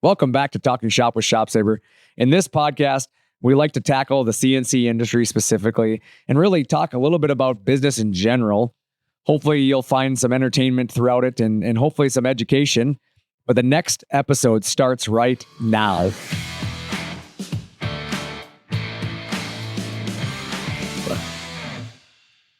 Welcome back to Talking Shop with ShopSaver. In this podcast, we like to tackle the CNC industry specifically and really talk a little bit about business in general. Hopefully, you'll find some entertainment throughout it and hopefully some education. But the next episode starts right now.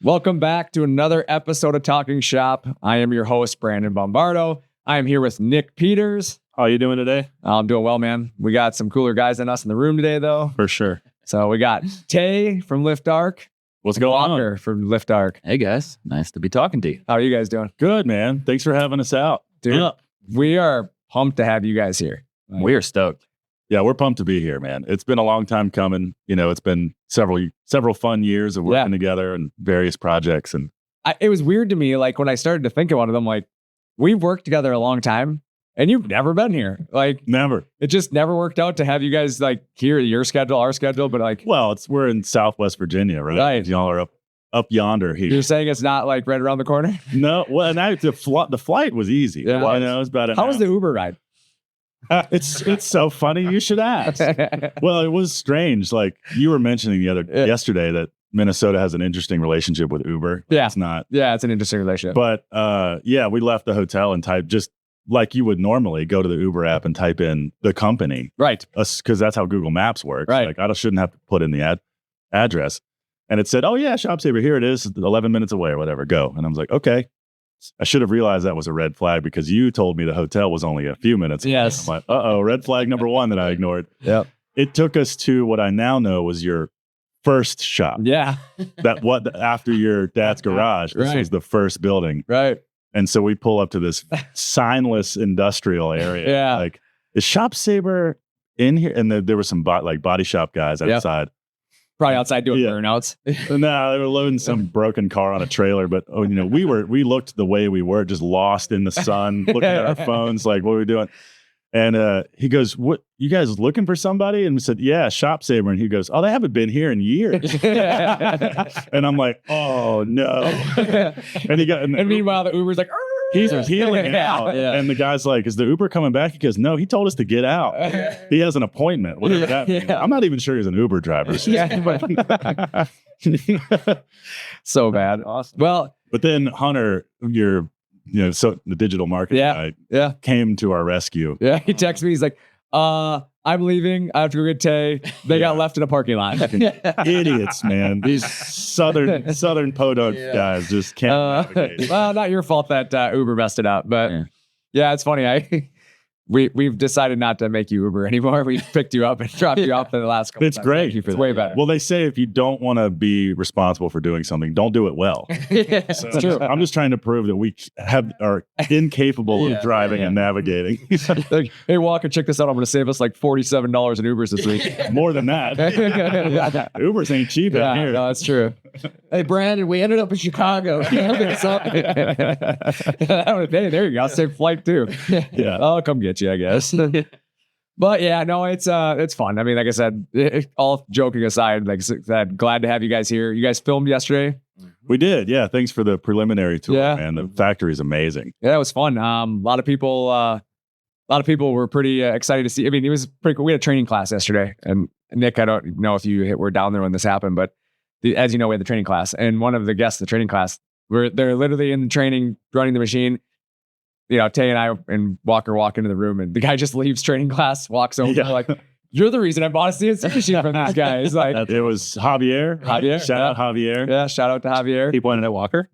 Welcome back to another episode of Talking Shop. I am your host, Brandon Bombardo. I am here with Nick Peters. How are you doing today? I'm doing well, man. We got some cooler guys than us in the room today, though. For sure. So we got Tay from Lift Arc. What's going Walker on? from Lift Arc. Hey guys, nice to be talking to you. How are you guys doing? Good, man. Thanks for having us out. Dude, we are pumped to have you guys here. We are stoked. Yeah, we're pumped to be here, man. It's been a long time coming. You know, it's been several fun years of working together and various projects. And it was weird to me, like when I started to think about it, I'm like, we've worked together a long time and you've never been here. Like never. It just never worked out to have you guys like here, your schedule, our schedule, but like, well, we're in Southwest Virginia, right? Right. Y'all are up yonder here. You're saying it's not like right around the corner? No, well, and the flight was easy. Yeah. Well, it was about How was the Uber ride? It's so funny. You should ask. Well, it was strange. Like you were mentioning yesterday that Minnesota has an interesting relationship with Uber. Yeah. It's not. Yeah, it's an interesting relationship. But we left the hotel and typed just like you would normally go to the Uber app and type in the company. Right. Because that's how Google Maps works. Right. Like I shouldn't have to put in the address. And it said, oh yeah, ShopSaver, here it is, 11 minutes away or whatever, go. And I was like, okay. I should have realized that was a red flag because you told me the hotel was only a few minutes away. Yes. I'm like, red flag number one that I ignored. Yep. It took us to what I now know was your first shop. Yeah. After your dad's garage, this was the first building. Right. And so we pull up to this signless industrial area. Yeah. Like, is ShopSaver in here? And there were some body shop guys outside. Probably outside doing burnouts. No, they were loading some broken car on a trailer. But, we looked the way we were, just lost in the sun, looking at our phones, like, what are we doing? And he goes, what, you guys looking for somebody? And we said, yeah, ShopSaver. And he goes, oh, they haven't been here in years. And I'm like, oh, no. And meanwhile, the Uber's like, he's peeling out. Yeah. And the guy's like, is the Uber coming back? He goes, no, he told us to get out. He has an appointment. Whatever that means. I'm not even sure he's an Uber driver. So bad. Awesome. Well, but then Hunter, so the digital marketing guy came to our rescue. Yeah. He texts me. He's like, I'm leaving. I have to go get Tay. They got left in a parking lot. Idiots, man. These southern podunk guys just can't navigate. Well, not your fault that Uber messed it up, but yeah, it's funny. We've decided not to make you Uber anymore. We picked you up and dropped you off for the last couple It's times. great. It's way better. Well, they say if you don't want to be responsible for doing something, don't do it well. It's true. I'm just trying to prove that we are incapable of driving and navigating. Like, hey, Walker, check this out. I'm going to save us like $47 in Ubers this week. More than that. Ubers ain't cheap out here. No, that's true. Hey, Brandon, we ended up in Chicago. There you go. Same flight too. Yeah. I'll come get you, I guess. But yeah, no, it's fun. I mean, like I said, all joking aside, like I said, glad to have you guys here. You guys filmed yesterday? We did. Yeah. Thanks for the preliminary tour, man. The factory is amazing. Yeah, it was fun. A lot of people were pretty excited to see. I mean, it was pretty cool. We had a training class yesterday, and Nick, I don't know if you were down there when this happened, but as you know, we had the training class, and one of the guests of the training class, they're literally in the training, running the machine. Tay and I and Walker walk into the room, and the guy just leaves training class, walks over, like, you're the reason I bought a CNC machine from these guys. Like, it was Javier. Shout out Javier. Yeah, shout out to Javier. He pointed at Walker?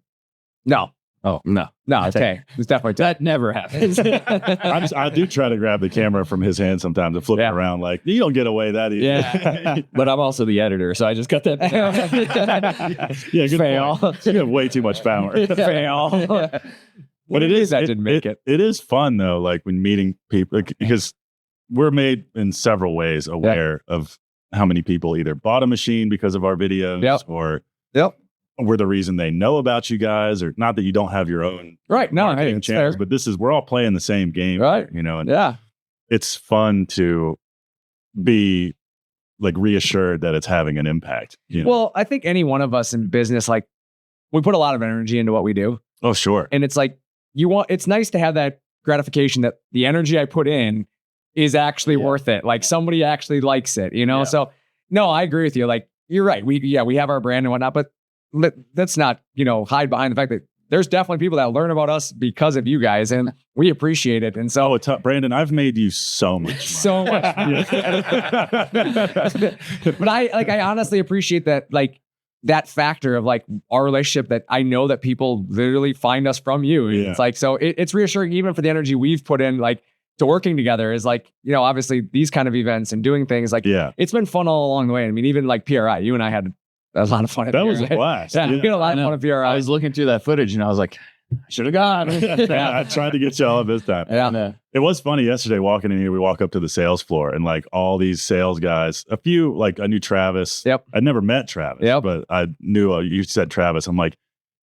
No. Oh, no. It's Tay. It's definitely Tay. That never happens. I do try to grab the camera from his hand sometimes and flip it around like, you don't get away that easy. Yeah. But I'm also the editor, so I just got that. Yeah, good fail. Point. You have way too much power. Fail. But it is that didn't make it. It is fun though, like when meeting people, because we're made in several ways aware of how many people either bought a machine because of our videos or we're the reason they know about you guys, or not that you don't have your own it's channels, fair. but we're all playing the same game, right? And it's fun to be like reassured that it's having an impact. Well, I think any one of us in business, like, we put a lot of energy into what we do. Oh, sure. And it's like, it's nice to have that gratification that the energy I put in is actually worth it. Like somebody actually likes it, you know? Yeah. So no, I agree with you. Like you're right. We have our brand and whatnot, but let's not, hide behind the fact that there's definitely people that learn about us because of you guys, and we appreciate it. And so, Brandon, I've made you so much, so much. But I honestly appreciate that, like that factor of like our relationship, that I know that people literally find us from you. Yeah. It's like, so it's reassuring even for the energy we've put in, like to working together is like, obviously these kind of events and doing things like, it's been fun all along the way. I mean, even like PRI, you and I had a lot of fun at that PRI. was a blast. Yeah, we had a lot of fun at PRI. I was looking through that footage and I was like, I should have gone. I tried to get you all this time. Yeah. It was funny yesterday walking in here. We walk up to the sales floor and like all these sales guys, a few, like I knew Travis. Yep. I'd never met Travis, but I knew you said Travis. I'm like,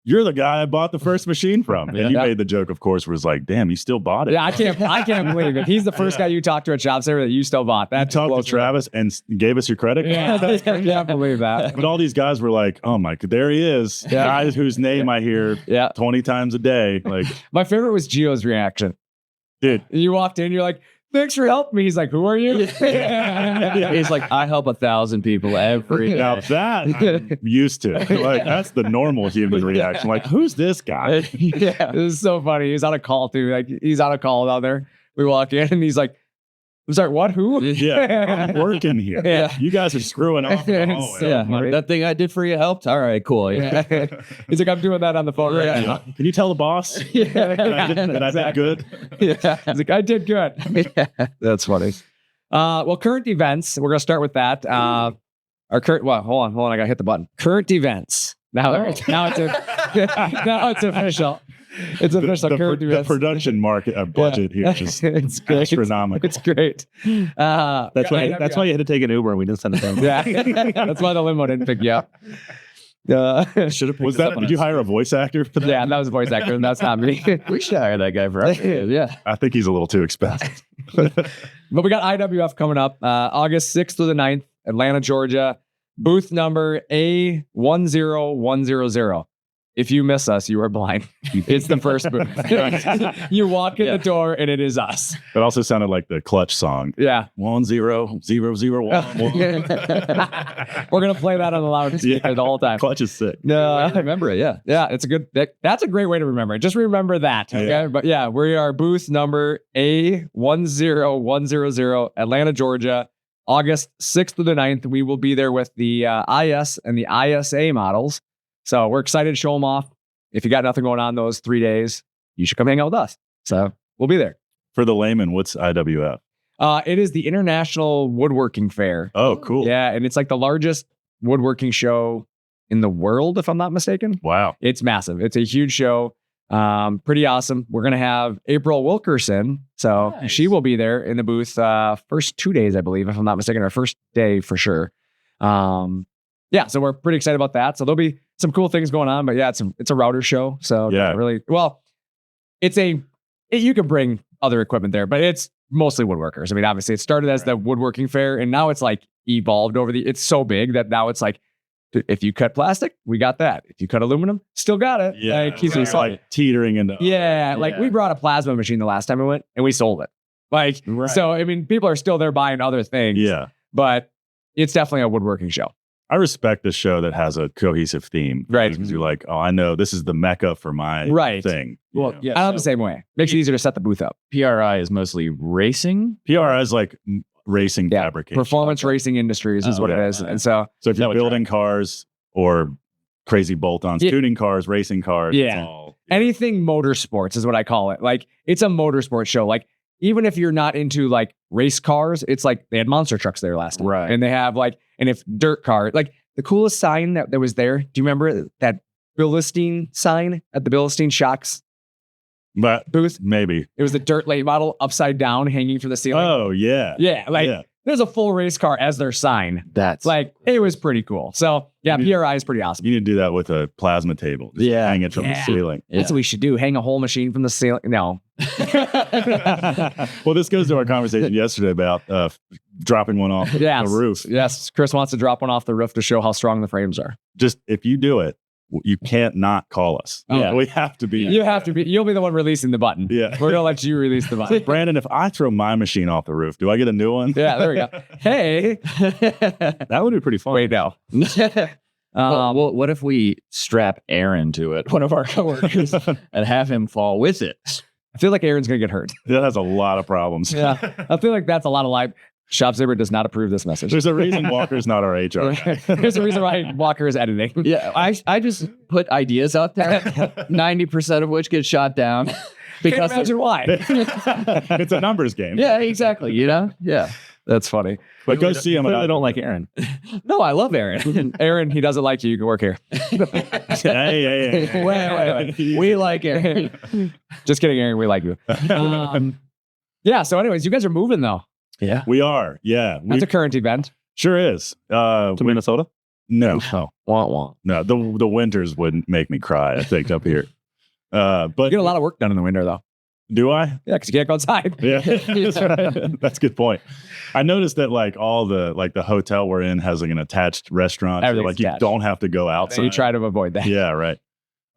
you're the guy I bought the first machine from. And you made the joke, of course, was like, damn, you still bought it. Yeah, I can't believe it. He's the first guy you talked to at Shop Saver that you still bought. That talked to Travis and gave us your credit. Yeah, I can't believe that. But all these guys were like, oh my, there he is. Yeah. Guys whose name I hear 20 times a day. Like, my favorite was Gio's reaction. Dude. You walked in, you're like, thanks for helping me. He's like, who are you? He's like, I help 1,000 people every day. Now that I'm used to. Like, that's the normal human reaction. Like, who's this guy? Yeah. This is so funny. He's on a call too. Like he's on a call out there. We walk in and he's like, I'm sorry, what? Who? Yeah, I'm working here. Yeah. You guys are screwing off. That thing I did for you helped. All right, cool. Yeah. He's like, I'm doing that on the phone right now. Can you tell the boss? Did I do good? Yeah. He's like, I did good. Yeah. That's funny. Well, current events. We're gonna start with that. Our current. Well, hold on. I gotta hit the button. Current events. Now it's official. It's official. The production budget here is it's great. astronomical. It's great. That's why you had to take an Uber and we didn't send it home. Yeah, that's why the limo didn't pick you up. Should have. Did you hire a voice actor for that? Yeah, that was a voice actor, and that's not me. We should hire that guy for us. Yeah. I think he's a little too expensive. But we got IWF coming up August 6th through the 9th, Atlanta, Georgia. Booth number A10100. If you miss us, you are blind. It's the first booth. You walk in the door and it is us. It also sounded like the Clutch song. Yeah. 10001. We're gonna play that on the loudspeaker the whole time. Clutch is sick. No, I remember it. Yeah. Yeah, it's a good. That's a great way to remember it. Just remember that. Okay. Yeah. But yeah, we are booth number A10100, Atlanta, Georgia, August 6th to the 9th. We will be there with the IS and the ISA models. So we're excited to show them off. If you got nothing going on those 3 days, you should come hang out with us. So we'll be there. For the layman, what's IWF? It is the International Woodworking Fair. Oh, cool. Yeah, and it's like the largest woodworking show in the world, if I'm not mistaken. Wow. It's massive. It's a huge show. Pretty awesome. We're going to have April Wilkerson. So she will be there in the booth first 2 days, I believe, if I'm not mistaken, or first day for sure. Yeah, so we're pretty excited about that. So there'll be some cool things going on, but yeah, it's a router show. So yeah, really, well, you can bring other equipment there, but it's mostly woodworkers. I mean, obviously it started as the woodworking fair and now it's like evolved it's so big that now it's like, if you cut plastic, we got that. If you cut aluminum, still got it. Yeah, like, like teetering into. Like we brought a plasma machine the last time we went and we sold it. Like, so, I mean, people are still there buying other things. Yeah. But it's definitely a woodworking show. I respect a show that has a cohesive theme. Right. Because you're like, oh, I know this is the mecca for my thing. Well, yeah. I'm the same way. Makes it easier to set the booth up. PRI is mostly racing. PRI is like racing fabrication. Performance racing industries is what it is. And so if you're building cars or crazy bolt-ons, tuning cars, racing cars, it's all, anything motorsports is what I call it. Like, it's a motorsports show. Like, even if you're not into like race cars, it's like they had monster trucks there last time. Right. And they have like, and if dirt car, like the coolest sign that was there, do you remember that Bilstein sign at the Bilstein Shocks but booth? Maybe. It was the dirt late model upside down hanging from the ceiling. Oh, yeah. Yeah. Like there's a full race car as their sign. That's like, it was pretty cool. So yeah, PRI is pretty awesome. You need to do that with a plasma table. Just hang it from the ceiling. That's what we should do. Hang a whole machine from the ceiling. No. Well, this goes to our conversation yesterday about dropping one off the roof. Yes. Chris wants to drop one off the roof to show how strong the frames are. Just if you do it, you can't not call us. Yeah. We have to be. You have to be. You'll be the one releasing the button. Yeah. We're gonna let you release the button. Brandon, if I throw my machine off the roof, do I get a new one? Yeah, there we go. Hey, That would be pretty fun. wait, no. Well, what if we strap Aaron to it, one of our coworkers, and have him fall with it? I feel like Aaron's gonna get hurt. That has a lot of problems. Yeah, I feel like that's a lot of life. Shop Zipper does not approve this message. There's a reason Walker's not our HR guy. There's a reason why Walker is editing. Yeah, I just put ideas out there, 90% of which get shot down. Can't imagine why. It's a numbers game. Yeah, exactly. You know? Yeah. That's funny. But go see him. I don't like Aaron. No, I love Aaron. Aaron, he doesn't like you. You can work here. Hey. Wait. We like Aaron. Just kidding, Aaron. We like you. Yeah. So, anyways, you guys are moving though. Yeah. We are. Yeah. That's a current event. Sure is. To Minnesota? No. Oh, wah. No. The winters would make me cry, I think, up here. But You get a lot of work done in the winter though. do I? Yeah, because you can't go outside. Yeah. That's right. That's a good point. I noticed that like all the hotel we're in has like an attached restaurant. So, Everything's like you attached. don't have to go So outside. you try to avoid that. Yeah, right.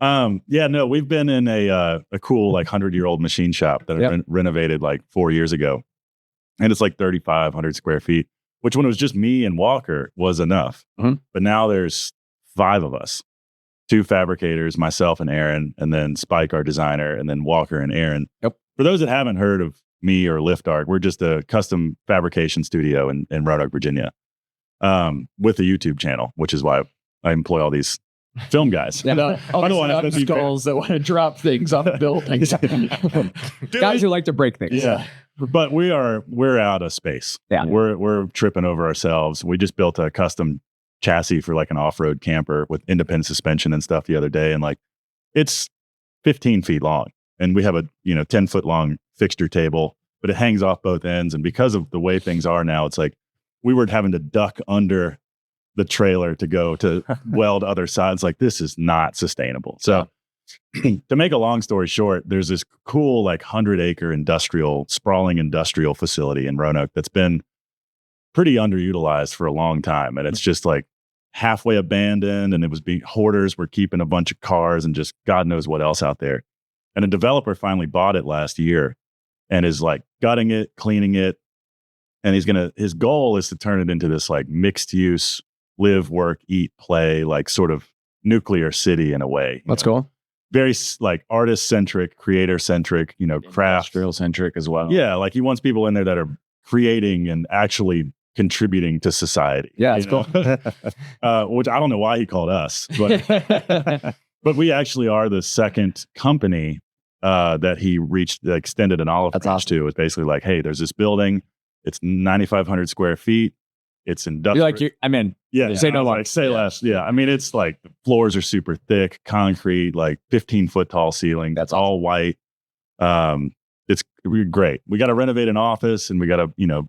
No, we've been in a cool like 100-year-old machine shop that Yep. I renovated like 4 years ago. And it's like 3,500 square feet, which when it was just me and Walker was enough. Mhm. But now there's 5 of us, 2 fabricators, myself and Aaron, and then Spike, our designer, and then Walker and Aaron. Yep. For those that haven't heard of me or LiftArc, we're just a custom fabrication studio in Roanoke, Virginia, with a YouTube channel, which is why I employ all these film guys. Yeah. All I don't these want to be skulls that want to drop things off buildings. Guys who like to break things. Yeah. But we're out of space. Yeah. We're tripping over ourselves. We just built a custom chassis for like an off-road camper with independent suspension and stuff the other day. And like, it's 15 feet long and we have a, 10-foot long fixture table, but it hangs off both ends. And because of the way things are now, it's like we were having to duck under the trailer to go to weld other sides. Like, this is not sustainable. So to make a long story short, there's this cool, like 100-acre sprawling industrial facility in Roanoke that's been pretty underutilized for a long time. And it's just like halfway abandoned. And it was hoarders were keeping a bunch of cars and just God knows what else out there. And a developer finally bought it last year and is like gutting it, cleaning it. And his goal is to turn it into this like mixed use, live, work, eat, play, like sort of nuclear city in a way. That's cool. Very like artist centric, creator centric, craft. Industrial centric as well. Yeah. Like he wants people in there that are creating and actually contributing to society. Yeah, it's cool. Which I don't know why he called us, but we actually are the second company that he extended an olive That's branch awesome. to. It's basically like, hey, there's this building. It's 9,500 square feet. It's industrial. You're like, I'm in. Yeah. Say no I was more. like, say less. Yeah. I mean, it's like the floors are super thick, concrete, like 15-foot tall ceiling. That's all white. It's great. We got to renovate an office and we got to,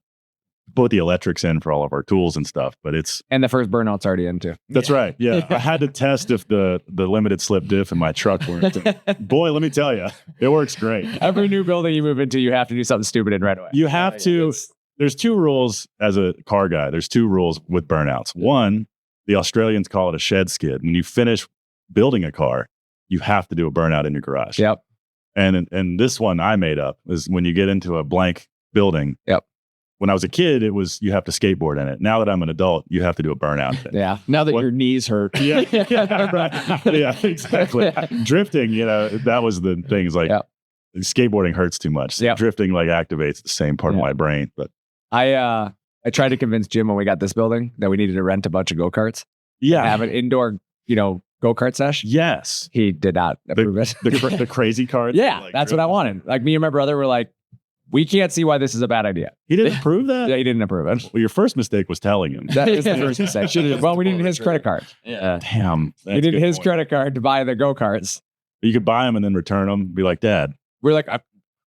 put the electrics in for all of our tools and stuff. But And the first burnout's already in too. that's right. Yeah. I had to test if the limited slip diff in my truck worked. Boy, let me tell you, it works great. Every new building you move into, you have to do something stupid in right away. You have to. There's 2 rules as a car guy. There's 2 rules with burnouts. One, the Australians call it a shed skid. When you finish building a car, you have to do a burnout in your garage. Yep. And this one I made up is when you get into a blank building. Yep. When I was a kid, it was you have to skateboard in it. Now that I'm an adult, you have to do a burnout. Yeah. Now that What- your knees hurt. Yeah, right. Yeah, exactly. Drifting, that was the thing. Is like Yep. skateboarding hurts too much. So Yep. drifting like activates the same part of Yeah. my brain. But I tried to convince Jim when we got this building that we needed to rent a bunch of go-karts. yeah, Have an indoor, go-kart sesh. yes, He did not approve it. the crazy card. Yeah, like, that's what I wanted. Like me and my brother were like, we can't see why this is a bad idea. He didn't approve that. Yeah, he didn't approve it. Well, your first mistake was telling him. That is the first mistake. Well, we needed his credit card. Yeah. Damn, We that's a needed good his point. credit card to buy the go-karts. You could buy them and then return them. Be like, Dad. We're like,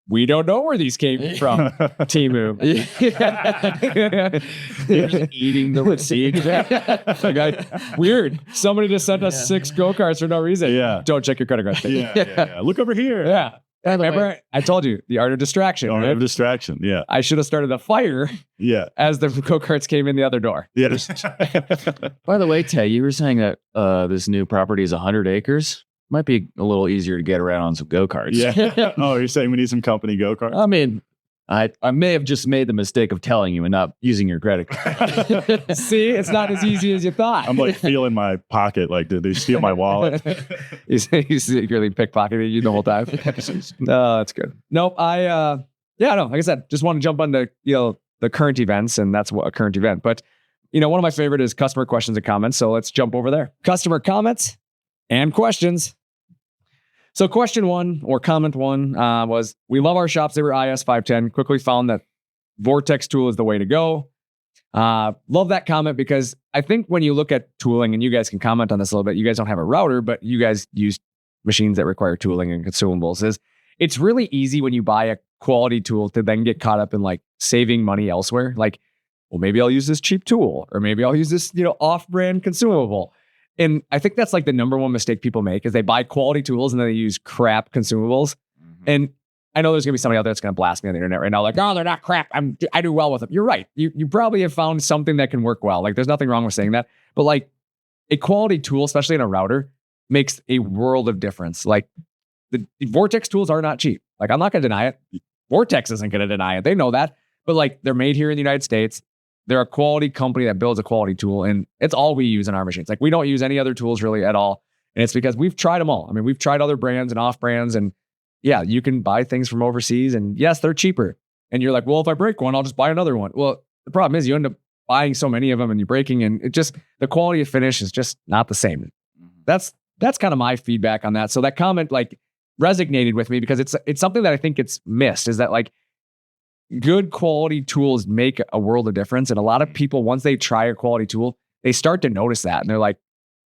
we don't know where these came from. Timu. Eating the receipt. Weird. Somebody just sent us 6 go-karts for no reason. Yeah. Don't check your credit card. Yeah. Look over here. Yeah. Remember, I told you the art of distraction. Art Right? of distraction. Yeah. I should have started a fire Yeah. as the go-karts came in the other door. Yeah. By the way, Tay, you were saying that this new property is 100 acres. Might be a little easier to get around on some go-karts. Yeah. Oh, you're saying we need some company go-karts? I mean, I may have just made the mistake of telling you and not using your credit card. See, it's not as easy as you thought. I'm like feeling my pocket. Like, did they steal my wallet? He's secretly pickpocketing you the whole time. No, that's good. Nope. No, like I said, just want to jump on the current events, and that's what a current event. But one of my favorite is customer questions and comments. So let's jump over there. Customer comments and questions. So question one or comment one was, we love our Shop Saver IS 510. Quickly found that Vortex tool is the way to go. Love that comment because I think when you look at tooling, and you guys can comment on this a little bit, you guys don't have a router, but you guys use machines that require tooling and consumables. It's really easy when you buy a quality tool to then get caught up in like saving money elsewhere. Like, well, maybe I'll use this cheap tool, or maybe I'll use this, off-brand consumable. And I think that's like the number one mistake people make is they buy quality tools and then they use crap consumables. Mm-hmm. And I know there's gonna be somebody out there that's gonna blast me on the internet right now, like, oh, they're not crap. I do well with them. You're right. You probably have found something that can work well. Like, there's nothing wrong with saying that. But like a quality tool, especially in a router, makes a world of difference. Like the Vortex tools are not cheap. Like, I'm not gonna deny it. Vortex isn't gonna deny it. They know that. But like, they're made here in the United States. They're a quality company that builds a quality tool, and it's all we use in our machines. Like, we don't use any other tools really at all. And it's because we've tried them all. I mean, we've tried other brands and off brands, and yeah, you can buy things from overseas, and yes, they're cheaper. And you're like, well, if I break one, I'll just buy another one. Well, the problem is you end up buying so many of them and you're breaking, and the quality of finish is just not the same. That's kind of my feedback on that. So that comment like resonated with me because it's something that I think it's missed, is that like, good quality tools make a world of difference. And a lot of people, once they try a quality tool, they start to notice that. And they're like,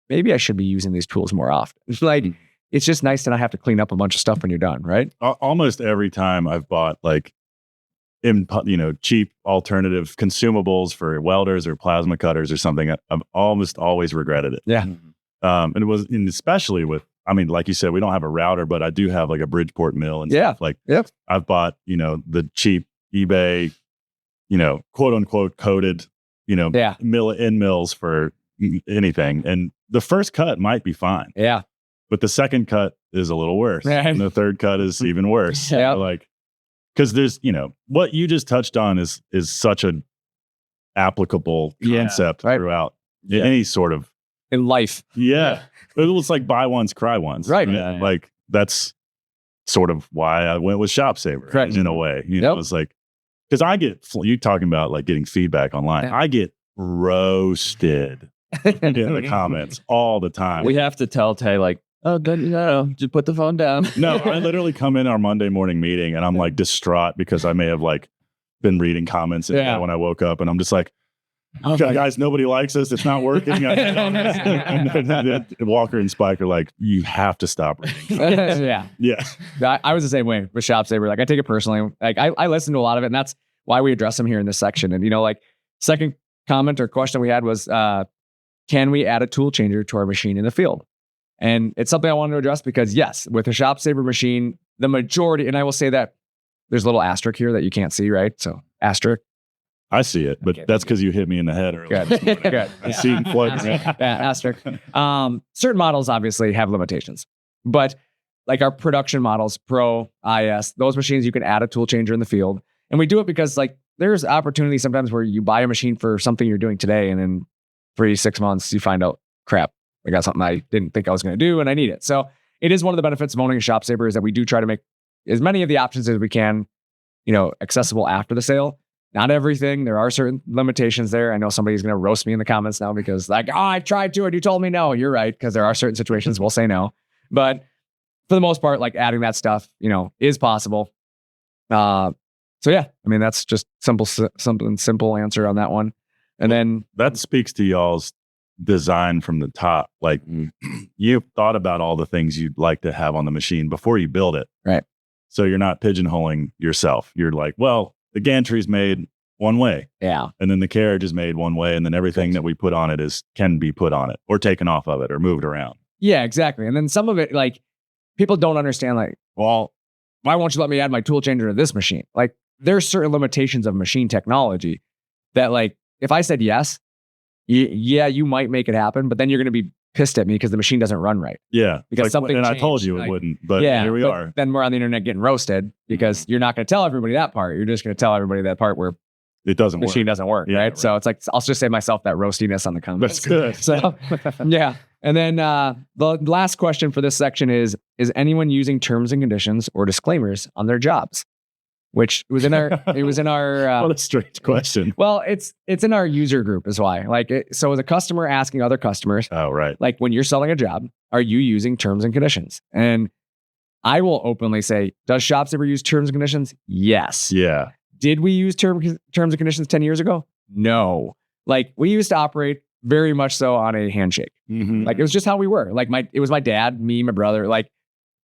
maybe I should be using these tools more often. It's like, it's just nice to not have to clean up a bunch of stuff when you're done, right? Almost every time I've bought like, cheap alternative consumables for welders or plasma cutters or something, I've almost always regretted it. Yeah. And it was, and especially with, I mean, like you said, we don't have a router, but I do have like a Bridgeport mill and stuff. Like, I've bought, the cheap eBay, quote unquote coded, mills for anything. And the first cut might be fine. Yeah. But the second cut is a little worse. Right. And the third cut is even worse. Yeah. Like, because there's, what you just touched on is such an applicable concept throughout any sort of in life. Yeah. It was like buy once, cry once. Right. Yeah. Like, that's sort of why I went with Shop Saver in a way. It was like, because I get, you talking about like getting feedback online, I get roasted in the comments all the time. We have to tell Tay like, oh, no, just put the phone down. No, I literally come in our Monday morning meeting and I'm like distraught because I may have like been reading comments when I woke up, and I'm just like, guys, nobody likes us. It's not working. And Walker and Spike are like, you have to stop reading. Yeah. I was the same way with Shop Saver. Like, I take it personally. Like, I listen to a lot of it, and that's why we address them here in this section. And, like, second comment or question we had was, can we add a tool changer to our machine in the field? And it's something I wanted to address because, yes, with a Shop Saver machine, the majority, and I will say that there's a little asterisk here that you can't see, right? So asterisk. I see it, but that's because you hit me in the head earlier. Good. I see it floating around. Asterisk. Certain models obviously have limitations, but like our production models, Pro, IS, those machines, you can add a tool changer in the field. And we do it because like there's opportunity sometimes where you buy a machine for something you're doing today, and in 3-6 months, you find out, crap, I got something I didn't think I was going to do and I need it. So it is one of the benefits of owning a Shop Saver is that we do try to make as many of the options as we can, accessible after the sale. Not everything. There are certain limitations there. I know somebody's going to roast me in the comments now because like, oh, I tried to, and you told me no. You're right. Because there are certain situations we'll say no. But for the most part, like adding that stuff, is possible. So yeah, I mean, that's just something simple answer on that one. And then that speaks to y'all's design from the top. Like you've thought about all the things you'd like to have on the machine before you build it. Right. So you're not pigeonholing yourself. You're like, well, the gantry's made one way. Yeah. And then the carriage is made one way. And then everything that we put on it can be put on it or taken off of it or moved around. Yeah, exactly. And then some of it, like people don't understand, like, well, why won't you let me add my tool changer to this machine? Like, there's certain limitations of machine technology that, like, if I said yes, yeah, you might make it happen, but then you're going to be pissed at me because the machine doesn't run right. Yeah. Because something and changed. I told you it Like, wouldn't, but here we are. Then we're on the internet getting roasted because you're not going to tell everybody that part. You're just going to tell everybody that part where It doesn't the work. machine doesn't work, Yeah, right? right. So it's like, I'll just save myself that roastiness on the comments. That's good. So, yeah. And then the last question for this section is anyone using terms and conditions or disclaimers on their jobs? Which was in our, What a strange question. well, it's in our user group is why. Like, so as a customer asking other customers, Oh, right. like when you're selling a job, are you using terms and conditions? And I will openly say, does shops ever use terms and conditions? Yes. Yeah. Did we use terms and conditions 10 years ago? No. Like, we used to operate very much so on a handshake. Mm-hmm. Like, it was just how we were. Like, it was my dad, me, my brother. Like,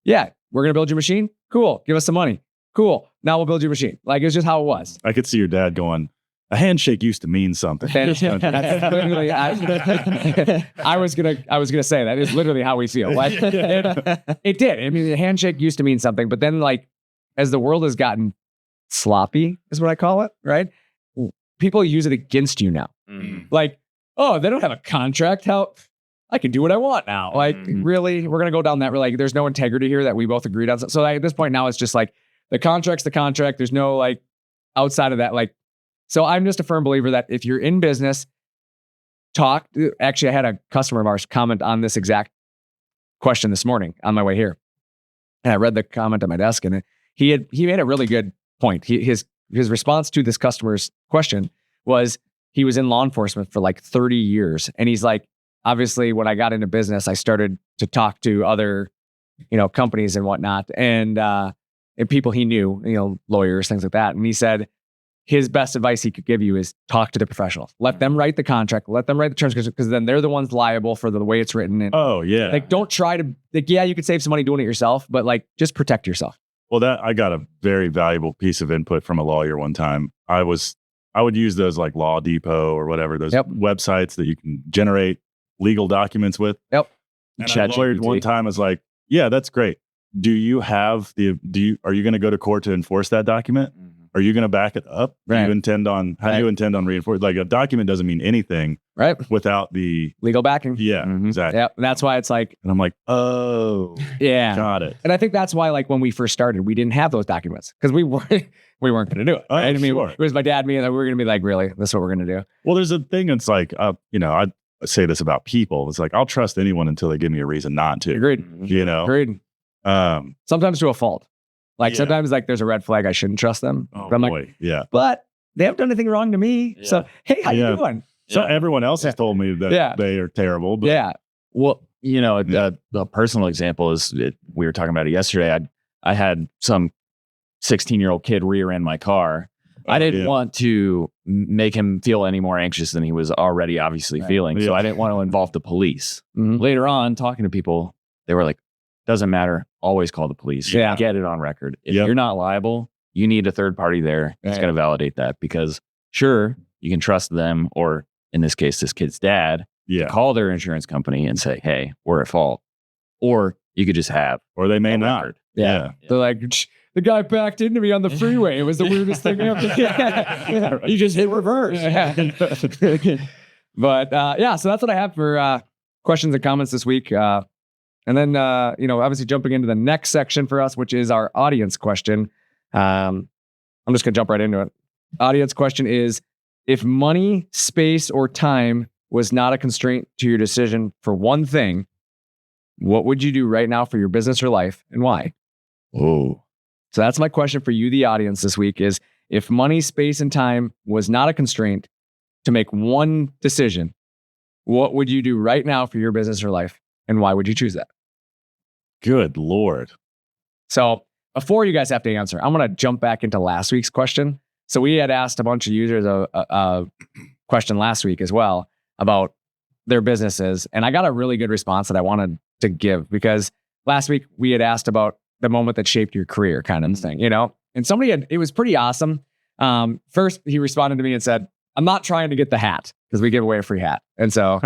yeah, we're going to build your machine. Cool. Give us some money. Cool. Now we'll build your machine. Like, it was just how it was. I could see your dad going, a handshake used to mean something. That's literally, I was gonna say that is literally how we feel. Like, it did. I mean, the handshake used to mean something, but then, like, as the world has gotten sloppy, is what I call it, right? People use it against you now. Mm. Like, oh, they don't have a contract. How I can do what I want now. Like, really, we're gonna go down that. Like, there's no integrity here that we both agreed on. So at this point now, it's just like the contract's the contract. There's no, like, outside of that. Like, so I'm just a firm believer that if you're in business, talk. Actually, I had a customer of ours comment on this exact question this morning on my way here, and I read the comment at my desk, and he made a really good point. His response to this customer's question was, he was in law enforcement for like 30 years. And he's like, obviously, when I got into business, I started to talk to other, companies and whatnot, and people he knew, lawyers, things like that. And he said his best advice he could give you is talk to the professionals. Let them write the contract. Let them write the terms, because then they're the ones liable for the way it's written. And Oh, yeah. like, don't try to, like, yeah, you could save some money doing it yourself, but like, just protect yourself. Well, I got a very valuable piece of input from a lawyer one time. I would use those like Law Depot or whatever, those websites that you can generate legal documents with. Yep. And a lawyer one time was like, yeah, that's great. Are you going to go to court to enforce that document? Mm-hmm. Are you going to back it up? Right. How do you intend on reinforcing? Like, a document doesn't mean anything Right. without the Legal backing. Yeah, exactly. Yeah. That's why it's like, And I'm like, oh, yeah. got it. And I think that's why, like, when we first started, we didn't have those documents because we weren't going to do it. Oh, Right? I mean, sure. it was my dad, me, and we were going to be like, really, this is what we're going to do. Well, there's a thing that's like, I say this about people. It's like, I'll trust anyone until they give me a reason not to. Agreed. Agreed. Sometimes to a fault. Like, Yeah. sometimes, like, there's a red flag. I shouldn't trust them. Oh, But I'm boy. like, Yeah. but they haven't done anything wrong to me. Yeah. So, hey, how Yeah. you doing? So Yeah. everyone else has told me that they are terrible. But Yeah. Well, a personal example is we were talking about it yesterday. I had some 16-year-old kid rear-end my car. I didn't want to make him feel any more anxious than he was already obviously feeling. So Yeah. I didn't want to involve the police. Mhm. Later on, talking to people, they were like, doesn't matter. Always call the police. Yeah. Get it on record. If Yep. you're not liable, you need a third party there that's Right. going to validate that, because sure, you can trust them, or in this case, this kid's dad, Yeah. call their insurance company and say, hey, we're at fault. Or you could just have Or they may a not. record. Yeah. They're like, the guy backed into me on the freeway. It was the weirdest thing ever. You just hit reverse. But so that's what I have for questions and comments this week. And then, obviously jumping into the next section for us, which is our audience question. I'm just going to jump right into it. Audience question is, if money, space, or time was not a constraint to your decision for one thing, what would you do right now for your business or life, and why? Oh, So that's my question for you, the audience, this week is, if money, space, and time was not a constraint to make one decision, what would you do right now for your business or life? And why would you choose that? Good Lord. So before you guys have to answer, I'm going to jump back into last week's question. So we had asked a bunch of users a question last week as well about their businesses. And I got a really good response that I wanted to give, because last week we had asked about the moment that shaped your career kind of thing, and it was pretty awesome. First, he responded to me and said, I'm not trying to get the hat, because we give away a free hat. And so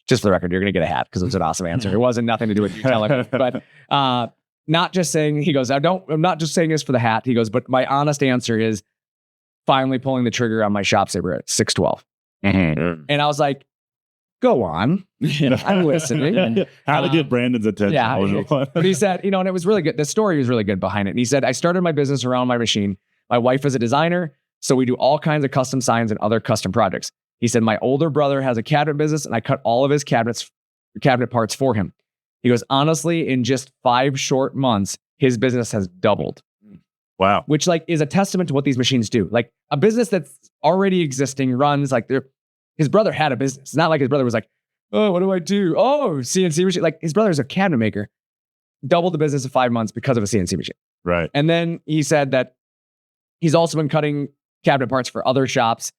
just for the record, you're going to get a hat because it was an awesome answer. It wasn't nothing to do with you telling me. But not just saying, he goes, I'm not just saying this for the hat. He goes, but my honest answer is finally pulling the trigger on my shop saver at 612. Mm-hmm. And I was like, go on. I'm listening. How to get Brandon's attention. Yeah. But he said, and it was really good. The story was really good behind it. And he said, I started my business around my machine. My wife is a designer, so we do all kinds of custom signs and other custom projects. He said, my older brother has a cabinet business and I cut all of his cabinet parts for him. He goes, honestly, in just 5 short months, his business has doubled. Wow. Which is a testament to what these machines do. Like a business that's already existing runs his brother had a business. It's not like his brother was like, oh, what do I do? Oh, CNC machine. Like his brother's a cabinet maker. Doubled the business in 5 months because of a CNC machine. Right. And then he said that he's also been cutting cabinet parts for other shops.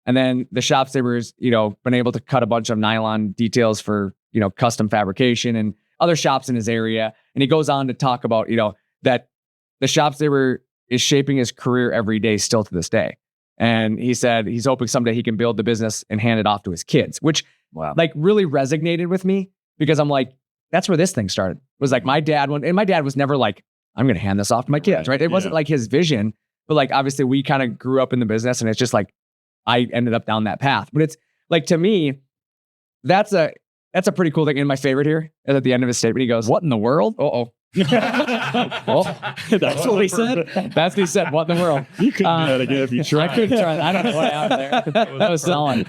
And then the shop saver's, been able to cut a bunch of nylon details for, custom fabrication and other shops in his area. And he goes on to talk about, that the shop saver is shaping his career every day still to this day. And he said he's hoping someday he can build the business and hand it off to his kids, which really resonated with me because I'm like, that's where this thing started. It was like my dad was never like, I'm going to hand this off to my kids, right? It wasn't like his vision, but obviously we kind of grew up in the business and it's just like, I ended up down that path. But it's to me, that's a pretty cool thing. And my favorite here is at the end of his statement, he goes, what in the world? Uh-oh. Well, that's what he said. That's what he said. What in the world? You couldn't do that again if you tried. I couldn't try that. I don't know what out there. That was solid.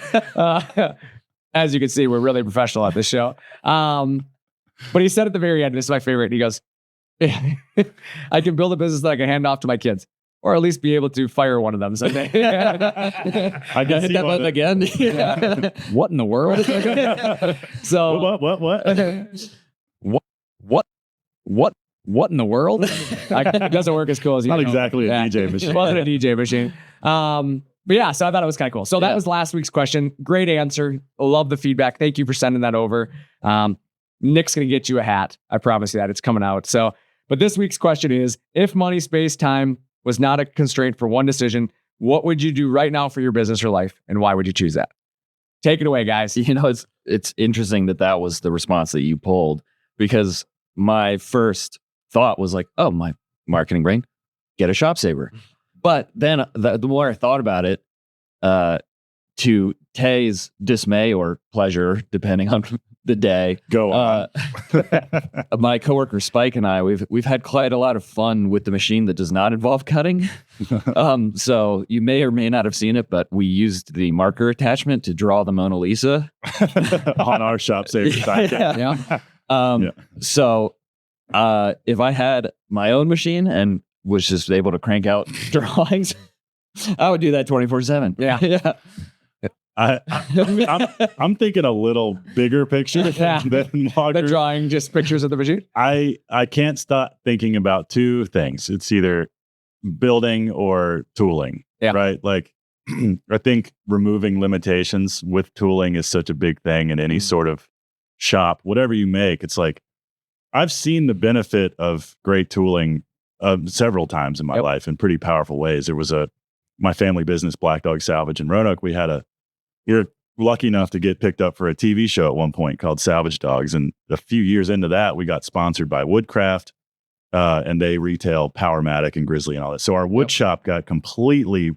As you can see, we're really professional at this show. But he said at the very end, this is my favorite. He goes, I can build a business that I can hand off to my kids. Or at least be able to fire one of them someday. I can hit that button again. Yeah. What in the world? So what in the world? It doesn't work as cool as you. Not exactly a DJ machine. It wasn't a DJ machine. But yeah, so I thought it was kind of cool. So that was last week's question. Great answer. Love the feedback. Thank you for sending that over. Nick's gonna get you a hat. I promise you that. It's coming out. So, but this week's question is: if money, space, time was not a constraint for one decision, what would you do right now for your business or life, and why would you choose that? Take it away, guys. It's interesting that was the response that you pulled, because my first thought was like, oh, my marketing brain, get a shop saver. But then the more I thought about it, to Tay's dismay or pleasure, depending on the day, go on. My coworker Spike and I, we've had quite a lot of fun with the machine that does not involve cutting. So you may or may not have seen it, but we used the marker attachment to draw the Mona Lisa on our shop saver side. So if I had my own machine and was just able to crank out drawings, I would do that 24/7. Yeah. I'm thinking a little bigger picture than marker. The drawing just pictures of the machine. I can't stop thinking about two things. It's either building or tooling, right? Like I think removing limitations with tooling is such a big thing in any sort of shop, whatever you make. It's like I've seen the benefit of great tooling several times in my life in pretty powerful ways. There was my family business, Black Dog Salvage in Roanoke. We were lucky enough to get picked up for a TV show at one point called Salvage Dogs. And a few years into that, we got sponsored by Woodcraft, and they retail Powermatic and Grizzly and all that. So our wood shop got completely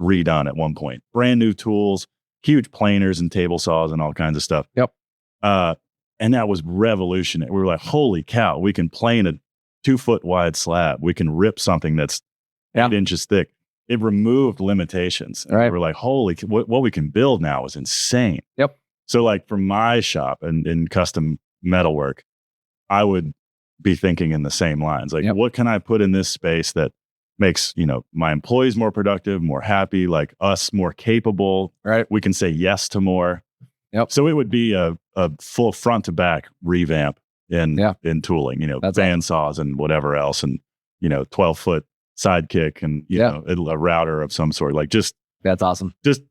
redone at one point. Brand new tools, huge planers and table saws and all kinds of stuff. And that was revolutionary. We were like, holy cow, we can plane a 2-foot wide slab. We can rip something that's 8 inches thick. It removed limitations. Right. We were like, holy, what we can build now is insane. So like for my shop and in custom metalwork, I would be thinking in the same lines. Like, what can I put in this space that makes, my employees more productive, more happy, like us more capable. Right. We can say yes to more. So it would be a full front to back revamp in tooling, That's band saws and whatever else. And, 12-foot sidekick and, a router of some sort. Like that's awesome. Just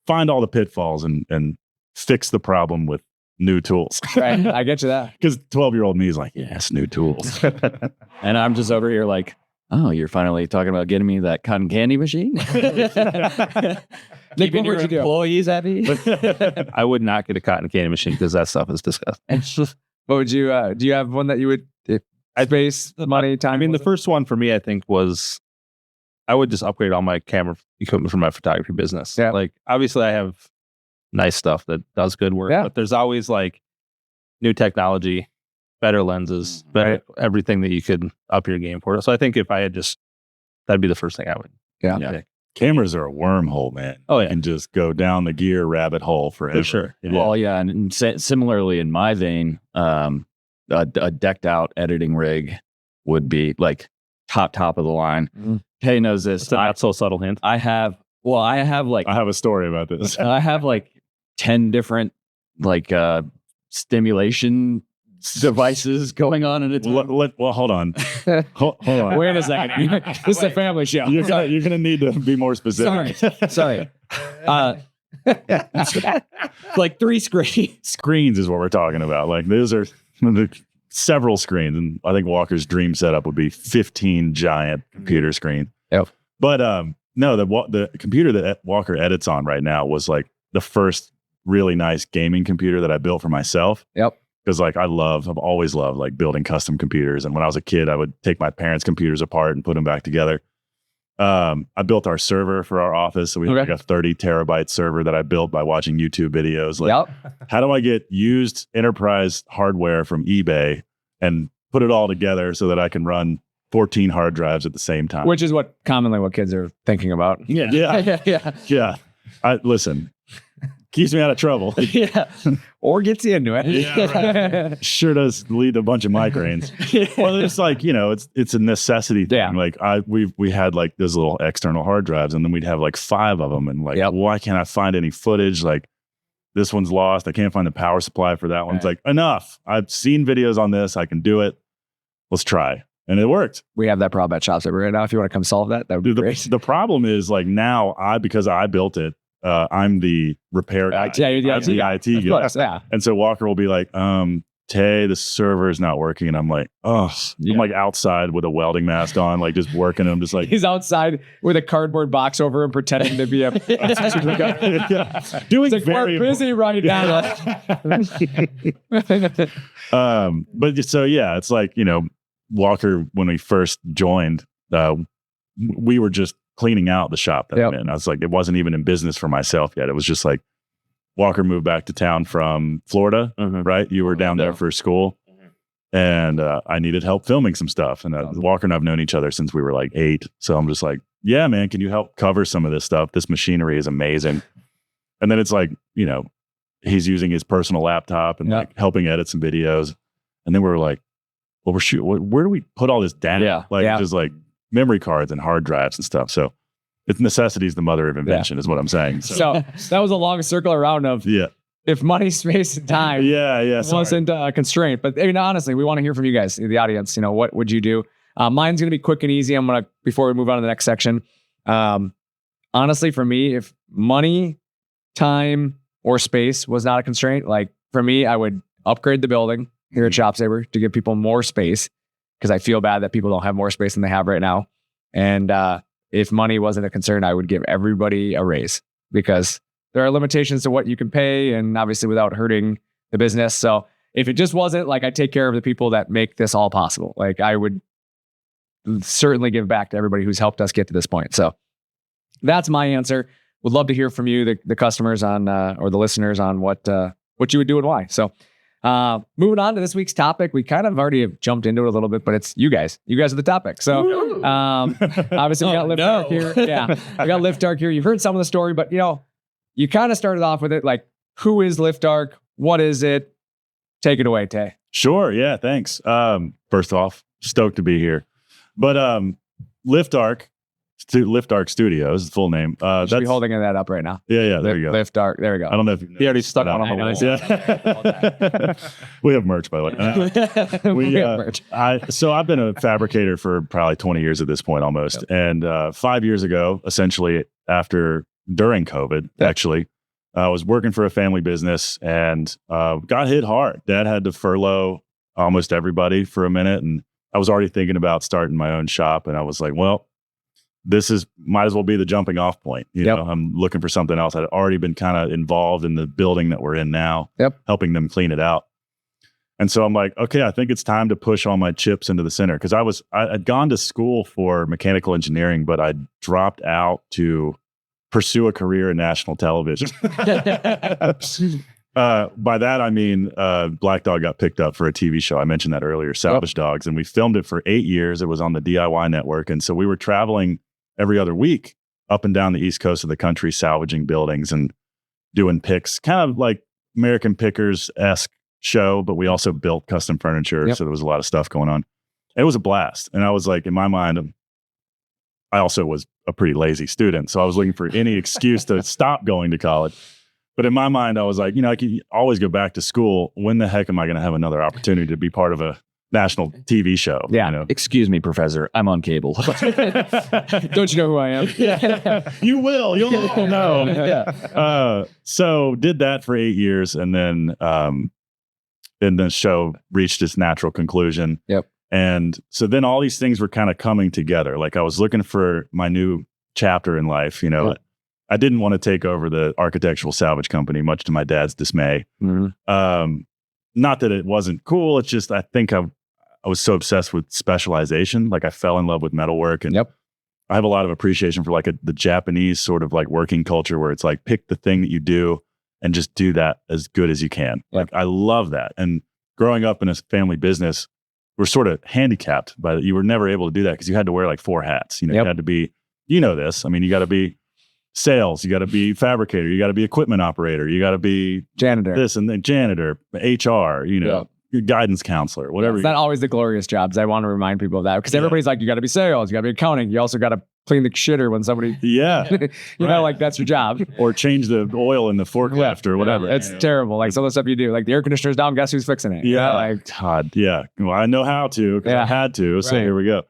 find all the pitfalls and fix the problem with new tools. Right. I get you that. Because 12-year-old me is like, yes, new tools. And I'm just over here like, oh, you're finally talking about getting me that cotton candy machine? Nick, what would you do? Employees happy? I would not get a cotton candy machine because that stuff is disgusting. What would you, do you have one that you would, space, money, time. I mean, the first one for me, I think, was I would just upgrade all my camera equipment for my photography business. Yeah. Like, obviously, I have nice stuff that does good work, but there's always like new technology, better lenses, better everything that you could up your game for. So I think if I had that'd be the first thing I would. Yeah. Cameras are a wormhole, man. Oh, yeah. You can just go down the gear rabbit hole forever. For sure. Yeah. Well, yeah, and similarly in my vein, a decked out editing rig would be like top of the line. Mm-hmm. Kay knows this. It's a not so subtle hint. I have like I have a story about this. I have like 10 different like stimulation devices going on at a time. Well, hold on. Hold on. Wait a second. This is a family show. You're gonna need to be more specific. Sorry. Like 3 screens. Screens is what we're talking about. Like those are several screens, and I think Walker's dream setup would be 15 giant computer screens. Yep. But no, the computer that Walker edits on right now was like the first really nice gaming computer that I built for myself. Yep. Because like I've always loved like building custom computers. And when I was a kid, I would take my parents' computers apart and put them back together. I built our server for our office. So we have like a 30 terabyte server that I built by watching YouTube videos. Like, how do I get used enterprise hardware from eBay and put it all together so that I can run 14 hard drives at the same time? Which is what kids are thinking about. Yeah. Listen, keeps me out of trouble. Or gets you into it. Right. Sure does lead to a bunch of migraines. Well, it's like, it's a necessity thing. Yeah. Like we had like those little external hard drives, and then we'd have like 5 of them, and like, why can't I find any footage? Like, this one's lost. I can't find the power supply for that one. It's like, enough. I've seen videos on this. I can do it. Let's try. And it worked. We have that problem at Shop Saver right now. If you want to come solve that would be great. The problem is like now because I built it, I'm the repair guy. You're the I'm the IT guy. Yeah. And so Walker will be like, Tay, the server is not working. And I'm like, I'm like outside with a welding mask on, like just working. And I'm just like, he's outside with a cardboard box over him, pretending to be a doing like, very we're busy right now. But so yeah, it's like, Walker, when we first joined, we were just cleaning out the shop that I'm in. I was like, it wasn't even in business for myself yet. It was just like, Walker moved back to town from Florida, right? You were down there for school, and I needed help filming some stuff. And Walker and I've known each other since we were like 8. So I'm just like, yeah, man, can you help cover some of this stuff? This machinery is amazing. And then it's like, he's using his personal laptop and like helping edit some videos. And then we were like, well, where do we put all this data? Just like memory cards and hard drives and stuff. So it's necessity is the mother of invention is what I'm saying. So that was a long circle around of if money, space, and time wasn't a constraint. But honestly, we want to hear from you guys, the audience. What would you do? Mine's going to be quick and easy. Before we move on to the next section, honestly, for me, if money, time, or space was not a constraint, like for me, I would upgrade the building here at Shop Saver to give people more space, because I feel bad that people don't have more space than they have right now. And if money wasn't a concern, I would give everybody a raise, because there are limitations to what you can pay, and obviously without hurting the business. So if it just wasn't, like, I take care of the people that make this all possible, like I would certainly give back to everybody who's helped us get to this point. So that's my answer. Would love to hear from you, the customers or the listeners on what you would do and why. So moving on to this week's topic, we kind of already have jumped into it a little bit, but it's you guys. You guys are the topic. So obviously we got Lift Dark here. Yeah, we got Lift Dark here. You've heard some of the story, but you kind of started off with it. Like, who is Lift Dark? What is it? Take it away, Tay. Sure. Yeah. Thanks. First off, stoked to be here. But Lift Dark Studios, the full name. Should be holding that up right now. Yeah. There you go. Lift Dark. There we go. I don't know if he already stuck one on the wall. Yeah. We have merch, by the way. We have merch. So I've been a fabricator for probably 20 years at this point, almost. Yep. And 5 years ago, essentially during COVID, actually, I was working for a family business and got hit hard. Dad had to furlough almost everybody for a minute, and I was already thinking about starting my own shop. And I was like, well, might as well be the jumping off point. You know, I'm looking for something else. I'd already been kind of involved in the building that we're in now, helping them clean it out. And so I'm like, okay, I think it's time to push all my chips into the center. Cause I'd gone to school for mechanical engineering, but I dropped out to pursue a career in national television. By that, I mean, Black Dog got picked up for a TV show. I mentioned that earlier, Salvage Dogs. And we filmed it for 8 years. It was on the DIY network. And so we were traveling every other week up and down the East Coast of the country, salvaging buildings and doing picks, kind of like American Pickers-esque show, but we also built custom furniture. So there was a lot of stuff going on. It was a blast. And I was like, in my mind, I also was a pretty lazy student. So I was looking for any excuse to stop going to college. But in my mind, I was like, I could always go back to school. When the heck am I going to have another opportunity to be part of a national TV show? Yeah. Excuse me, professor. I'm on cable. Don't you know who I am? You will. You'll know. Yeah. So did that for 8 years. And then the show reached its natural conclusion. Yep. And so then all these things were kind of coming together. Like I was looking for my new chapter in life. I didn't want to take over the architectural salvage company, much to my dad's dismay. Mm-hmm. Not that it wasn't cool. It's just, I think I was so obsessed with specialization. Like I fell in love with metalwork, and I have a lot of appreciation for like the Japanese sort of like working culture where it's like, pick the thing that you do and just do that as good as you can. Like I love that. And growing up in a family business, we're sort of handicapped by that. You were never able to do that because you had to wear like 4 hats. You had to be, this. I mean, you got to be sales, you got to be fabricator, you got to be equipment operator, you got to be janitor, this and then janitor, HR, your guidance counselor, whatever. It's not always the glorious jobs. I want to remind people of that because everybody's like, you got to be sales, you got to be accounting, you also got to clean the shitter when somebody, like that's your job, or change the oil in the forklift or whatever. It's terrible. Like some of the stuff you do, like the air conditioner's down, guess who's fixing it? Yeah, like Todd. Yeah, well, I know how to because I had to. So here we go.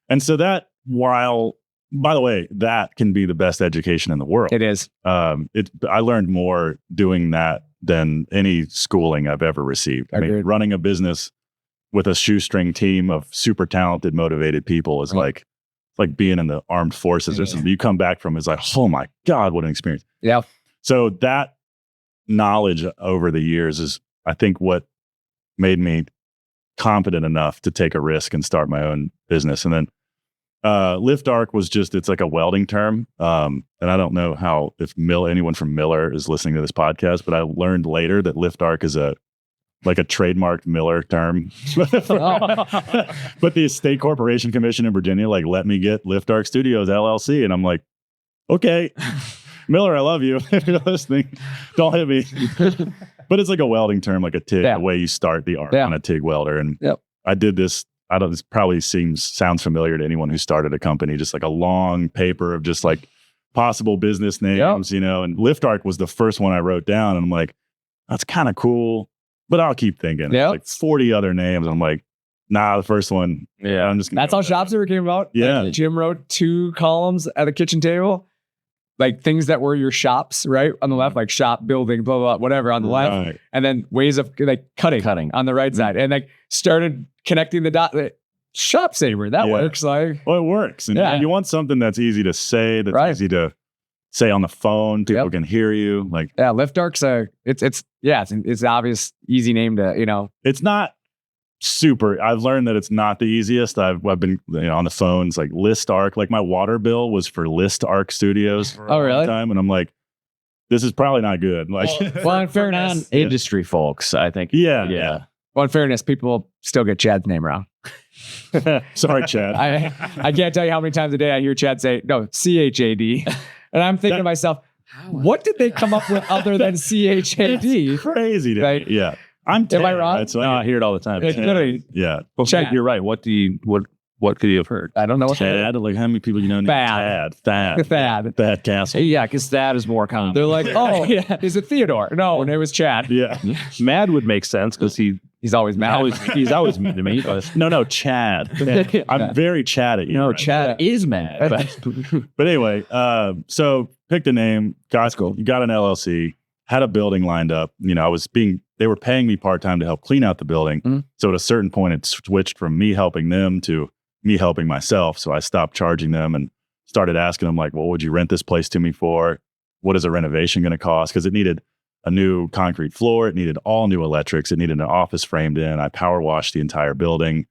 And so that by the way, that can be the best education in the world. It is. I learned more doing that than any schooling I've ever received. I mean, running a business with a shoestring team of super talented, motivated people is like being in the armed forces or something. You come back from is like, oh my God, what an experience. Yeah. So that knowledge over the years is, I think, what made me confident enough to take a risk and start my own business. And then Lift Arc was it's like a welding term. And I don't know if anyone from Miller is listening to this podcast, but I learned later that Lift Arc is a trademarked Miller term. But the State Corporation Commission in Virginia, let me get Lift Arc Studios LLC. And I'm like, okay, Miller, I love you. If you're listening, don't hit me. But it's like a welding term, like a TIG, the way you start the arc on a TIG welder. And I did this. This probably sounds familiar to anyone who started a company, just like a long paper of just like possible business names, and Lift Arc was the first one I wrote down. And I'm like, that's kind of cool, but I'll keep thinking. Like 40 other names. I'm like, nah, the first one. Yeah. I'm just That's how ShopSaver came about. Yeah. Like, Jim wrote 2 columns at the kitchen table, like things that were your shops, right? On the left, like shop, building, blah, blah, blah, whatever on the left. And then ways of like cutting on the right side. And like started connecting the dot. ShopSaver, that works. Like, well, it works. And you want something that's easy to say, that's easy to say on the phone. People can hear you. Like, Lift Arc's it's obvious, easy name to, It's not super. I've learned that it's not the easiest. I've been on the phones, like List Arc. Like my water bill was for List Arc Studios for a long time, and I'm like, this is probably not good. Like, well, in fairness, industry folks, I think. Yeah. Well, in fairness, people still get Chad's name wrong. Sorry, Chad. I can't tell you how many times a day I hear Chad say, no, CHAD. And I'm thinking to myself, what did they come up with other than CHAD? Crazy. Right? Yeah. Am I wrong? Right? So I hear it all the time. Yeah. Well, Chad, you're right. What could you have heard? I don't know. Chad, like how many people named Thad? Thad Castle. Yeah, because Thad is more common. They're like, is it Theodore? No, it was Chad. Yeah. Mad would make sense because he's always mad. He's always mad to me. No, Chad. I'm very Chad at you. No, right? Chad is mad. But anyway, so picked a name. Got an LLC. Had a building lined up. They were paying me part-time to help clean out the building. Mm-hmm. So at a certain point, it switched from me helping them to me helping myself. So I stopped charging them and started asking them, like, well, what would you rent this place to me for? What is a renovation going to cost? Because it needed a new concrete floor. It needed all new electrics. It needed an office framed in. I power washed the entire building.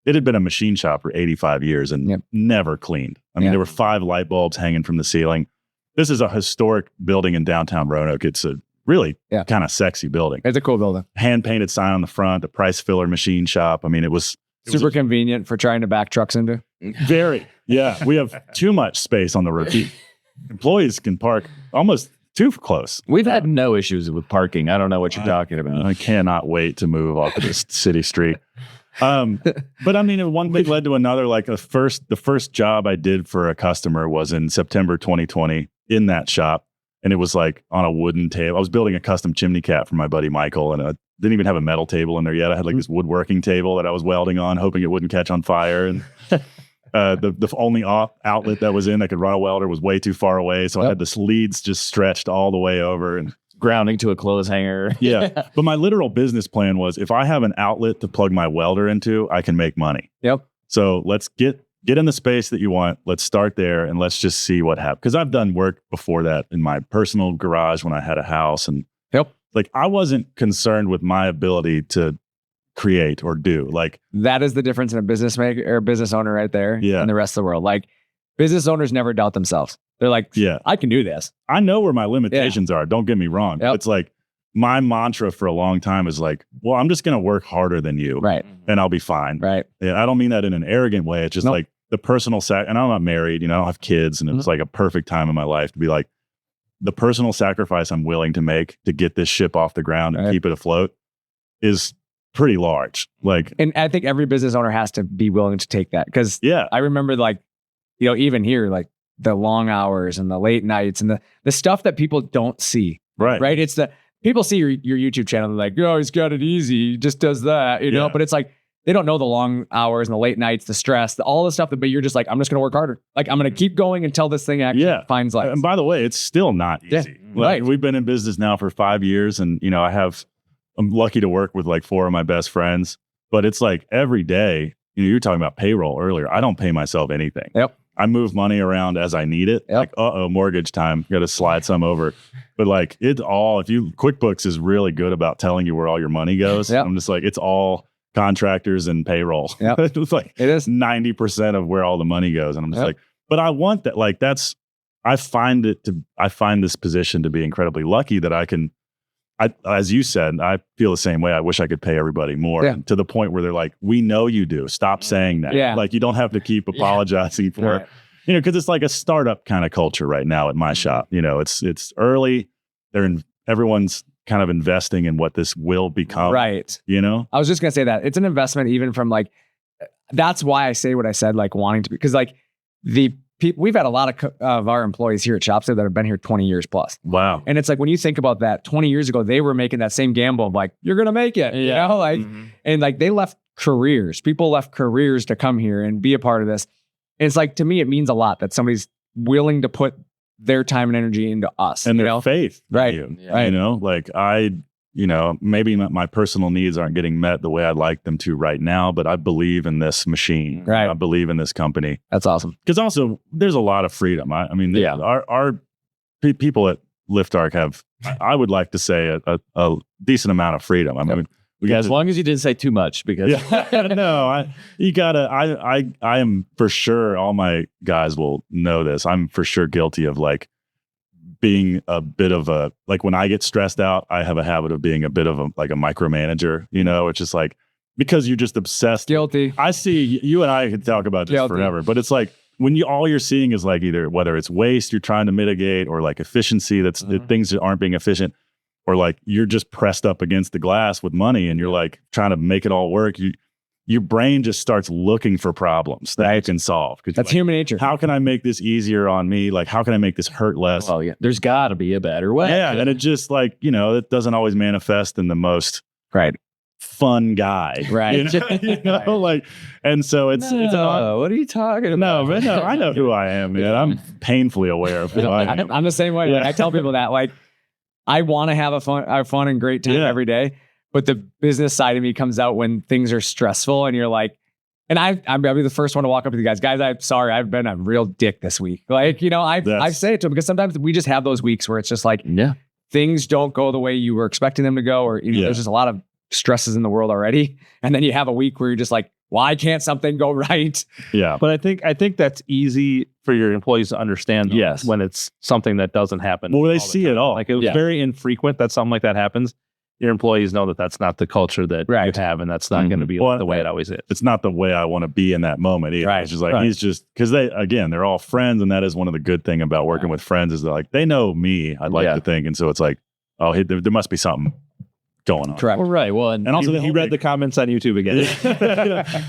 It had been a machine shop for 85 years and never cleaned. I mean, there were 5 light bulbs hanging from the ceiling. This is a historic building in downtown Roanoke. It's a really kind of sexy building. It's a cool building. Hand painted sign on the front, a price filler machine shop. I mean, it was super convenient for trying to back trucks into. Very. Yeah. We have too much space on the roof. Employees can park almost too close. We've had no issues with parking. I don't know what you're talking about. I cannot wait to move off of this city street. But I mean, one thing led to another. Like the first job I did for a customer was in September 2020 in that shop. And it was like on a wooden table. I was building a custom chimney cap for my buddy Michael, and I didn't even have a metal table in there yet. I had like this woodworking table that I was welding on, hoping it wouldn't catch on fire. And the only outlet that was in that could run a welder was way too far away. So I had this leads just stretched all the way over and grounding to a clothes hanger. Yeah. But my literal business plan was if I have an outlet to plug my welder into, I can make money. Yep. So let's get in the space that you want. Let's start there and let's just see what happens. Because I've done work before that in my personal garage when I had a house. And like I wasn't concerned with my ability to create or do. Like that is the difference in a business maker or a business owner right there and the rest of the world. Like business owners never doubt themselves. They're like, I can do this. I know where my limitations are. Don't get me wrong. It's like my mantra for a long time is like, well, I'm just going to work harder than you. Right. And I'll be fine. Right. Yeah, I don't mean that in an arrogant way. It's just like the personal and I'm not married, I don't have kids, and it's like a perfect time in my life to be like the personal sacrifice I'm willing to make to get this ship off the ground and keep it afloat is pretty large. Like, and I think every business owner has to be willing to take that. Cause I remember like, even here, like the long hours and the late nights and the stuff that people don't see. Right. It's people see your YouTube channel. They're like, oh, he's got it easy. He just does that, know, but it's like, they don't know the long hours and the late nights, the stress, all the stuff but you're just like, I'm just going to work harder. Like I'm going to keep going until this thing actually finds life. And by the way, it's still not easy. Like, we've been in business now for 5 years and, I'm lucky to work with like 4 of my best friends, but it's like every day, you were talking about payroll earlier. I don't pay myself anything. I move money around as I need it. Like, mortgage time, got to slide some over. But like QuickBooks is really good about telling you where all your money goes. I'm just like, it's all contractors and payroll. It's like, it is 90% of where all the money goes. And I'm just like, but I want that. Like I find this position to be incredibly lucky that as you said, I feel the same way. I wish I could pay everybody more to the point where they're like, we know you do. Stop saying that. Like you don't have to keep apologizing for it. Because it's like a startup kind of culture right now at my shop. It's early. Everyone's kind of investing in what this will become. Right. I was just going to say that it's an investment even from like, that's why I say what I said, like wanting to be, because like we've had a lot of our employees here at Shopster that have been here 20 years plus. Wow. And it's like, when you think about that 20 years ago, they were making that same gamble of like, you're going to make it, and like they left careers, people left careers to come here and be a part of this. And it's like, to me, it means a lot that somebody's willing to put their time and energy into us and their faith. Right. Like maybe my personal needs aren't getting met the way I'd like them to right now, but I believe in this machine. Right. I believe in this company. That's awesome. Because also there's a lot of freedom. I mean, our people at LiftArc have, I would like to say a decent amount of freedom. I mean, as long as you didn't say too much, because no, I am for sure, all my guys will know this. I'm for sure guilty of like being a bit of a, like when I get stressed out, I have a habit of being a bit of a micromanager, it's just like, because you're just obsessed. Guilty. I see you and I could talk about this forever, but it's like when all you're seeing is like either whether it's waste you're trying to mitigate or like efficiency, things that aren't being efficient, or like you're just pressed up against the glass with money and you're like trying to make it all work. Your brain just starts looking for problems that you can solve. That's human nature. How can I make this easier on me? Like, how can I make this hurt less? Well, there's got to be a better way. Yeah, and it just like, it doesn't always manifest in the most fun guy. Right. Like, and so it's what are you talking about? No, I know who I am, man. I'm painfully aware of who I am. I'm the same way. I tell people that, like, I want to have a fun and great time every day. But the business side of me comes out when things are stressful and you're like, and I'll be the first one to walk up to you guys. I'm sorry, I've been a real dick this week. Like, I say it to them because sometimes we just have those weeks where it's just like, things don't go the way you were expecting them to go, or there's just a lot of stresses in the world already, and then you have a week where you're just like, why can't something go right? Yeah. But I think that's easy for your employees to understand. Yes. When it's something that doesn't happen. Well, they see it all. Like it was very infrequent that something like that happens. Your employees know that that's not the culture that you have, and that's not going to be the way it always is. It's not the way I want to be in that moment either. Right. It's just like, he's just, because they're all friends. And that is one of the good thing about working with friends is like, they know me, I'd like to think. And so it's like, oh, there must be something going on. Correct. Well, right. Well, And also he read the comments on YouTube again.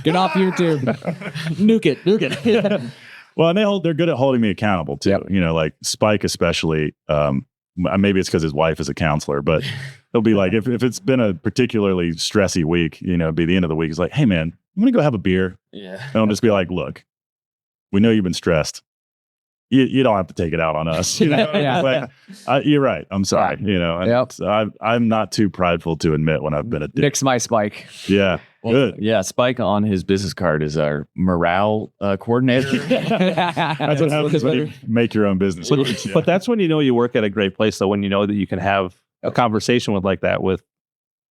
Get off YouTube. Nuke it. Well, and they're good at holding me accountable too. Yep. You know, like Spike especially. Maybe it's because his wife is a counselor, but he'll be like, if it's been a particularly stressy week, it'd be the end of the week. He's like, hey man, I'm gonna go have a beer. Yeah. And I'll just be like, look, we know you've been stressed. You don't have to take it out on us. Like, you're right. I'm sorry. I'm not too prideful to admit when I've been a dick. Nick's my Spike. Yeah. Well, good. Yeah, Spike on his business card is our morale coordinator. That's what happens when you make your own business. But that's when you work at a great place, though, when you know that you can have a conversation with